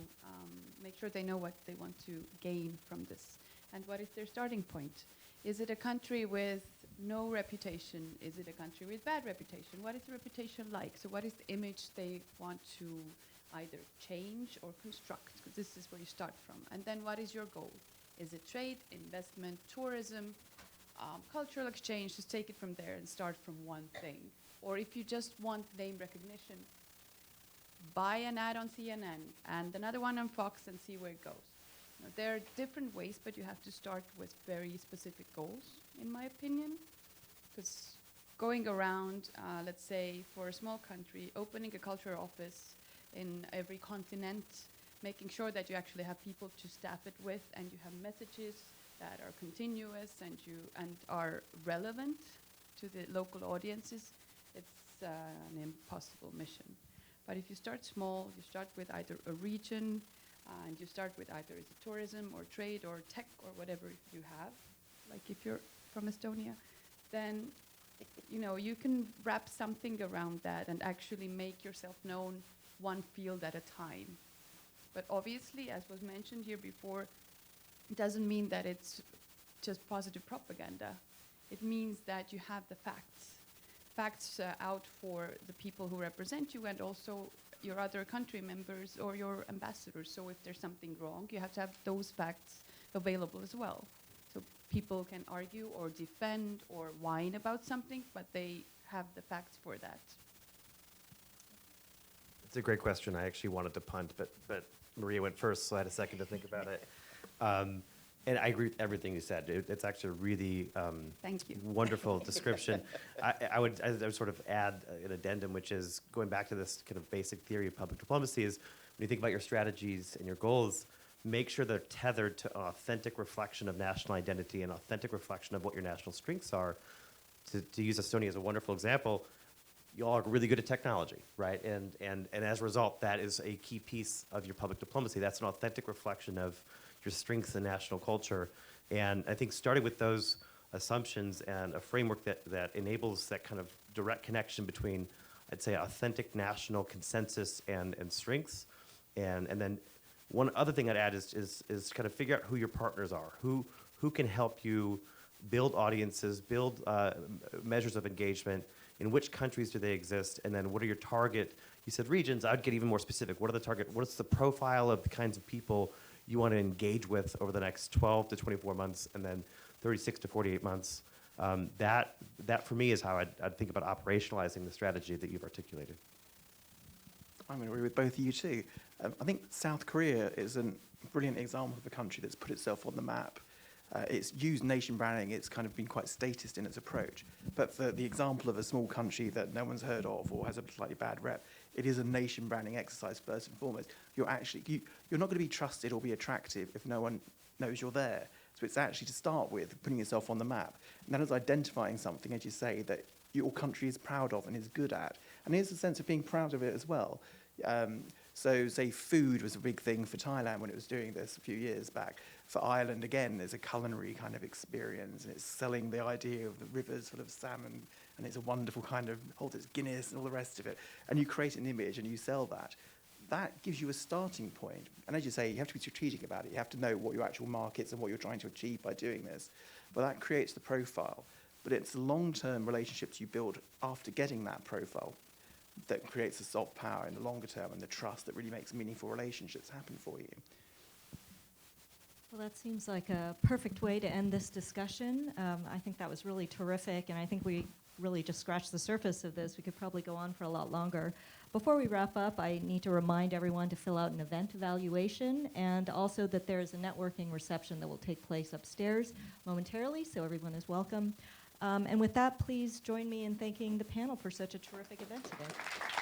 E: make sure they know what they want to gain from this. And what is their starting point? Is it a country with no reputation? Is it a country with bad reputation? What is the reputation like? So what is the image they want to either change or construct? Because this is where you start from. And then what is your goal? Is it trade, investment, tourism, cultural exchange? Just take it from there and start from one thing. Or if you just want name recognition, buy an ad on CNN and another one on Fox and see where it goes. You know, there are different ways, but you have to start with very specific goals, in my opinion. Because going around, let's say, for a small country, opening a cultural office in every continent, making sure that you actually have people to staff it with, and you have messages that are continuous and are relevant to the local audiences, it's an impossible mission. But if you start small, you start with either a region, and you start with either is it tourism or trade or tech or whatever you have, like if you're from Estonia, then you can wrap something around that and actually make yourself known one field at a time. But obviously, as was mentioned here before, it doesn't mean that it's just positive propaganda. It means that you have the facts out for the people who represent you and also your other country members or your ambassadors. So if there's something wrong, you have to have those facts available as well. So people can argue or defend or whine about something, but they have the facts for that.
F: It's a great question. I actually wanted to punt, but Maria went first, so I had a second to think about it. And I agree with everything you said. It's actually a really
E: Thank you.
F: wonderful description. I would sort of add an addendum, which is going back to this kind of basic theory of public diplomacy is when you think about your strategies and your goals, make sure they're tethered to an authentic reflection of national identity and authentic reflection of what your national strengths are. To use Estonia as a wonderful example, you all are really good at technology, right? And as a result, that is a key piece of your public diplomacy. That's an authentic reflection of your strengths in national culture. And I think starting with those assumptions and a framework that enables that kind of direct connection between, I'd say, authentic national consensus and strengths. And then one other thing I'd add is kind of figure out who your partners are, who can help you build audiences, build measures of engagement, in which countries do they exist, and then what are your target, you said regions, I'd get even more specific. What is the profile of the kinds of people you want to engage with over the next 12 to 24 months, and then 36 to 48 months? That for me is how I'd think about operationalizing the strategy that you've articulated.
D: I'm going to agree with both of you too. I think South Korea is a brilliant example of a country that's put itself on the map. It's used nation branding. It's kind of been quite statist in its approach. But for the example of a small country that no one's heard of or has a slightly bad rep, It is a nation branding exercise first and foremost. You're not going to be trusted or be attractive if no one knows you're there. So it's actually to start with putting yourself on the map. And that is identifying something, as you say, that your country is proud of and is good at. And there's a sense of being proud of it as well. So say food was a big thing for Thailand when it was doing this a few years back. For Ireland, again, there's a culinary kind of experience, and it's selling the idea of the rivers full of salmon, and it's a wonderful kind of, holds its Guinness and all the rest of it. And you create an image and you sell that. That gives you a starting point. And as you say, you have to be strategic about it. You have to know what your actual markets and what you're trying to achieve by doing this. But that creates the profile. But it's long-term relationships you build after getting that profile that creates the soft power in the longer term and the trust that really makes meaningful relationships happen for you.
C: Well, that seems like a perfect way to end this discussion. I think that was really terrific, and I think we really just scratched the surface of this. We could probably go on for a lot longer. Before we wrap up, I need to remind everyone to fill out an event evaluation, and also that there is a networking reception that will take place upstairs momentarily, so everyone is welcome. And with that, please join me in thanking the panel for such a terrific event today.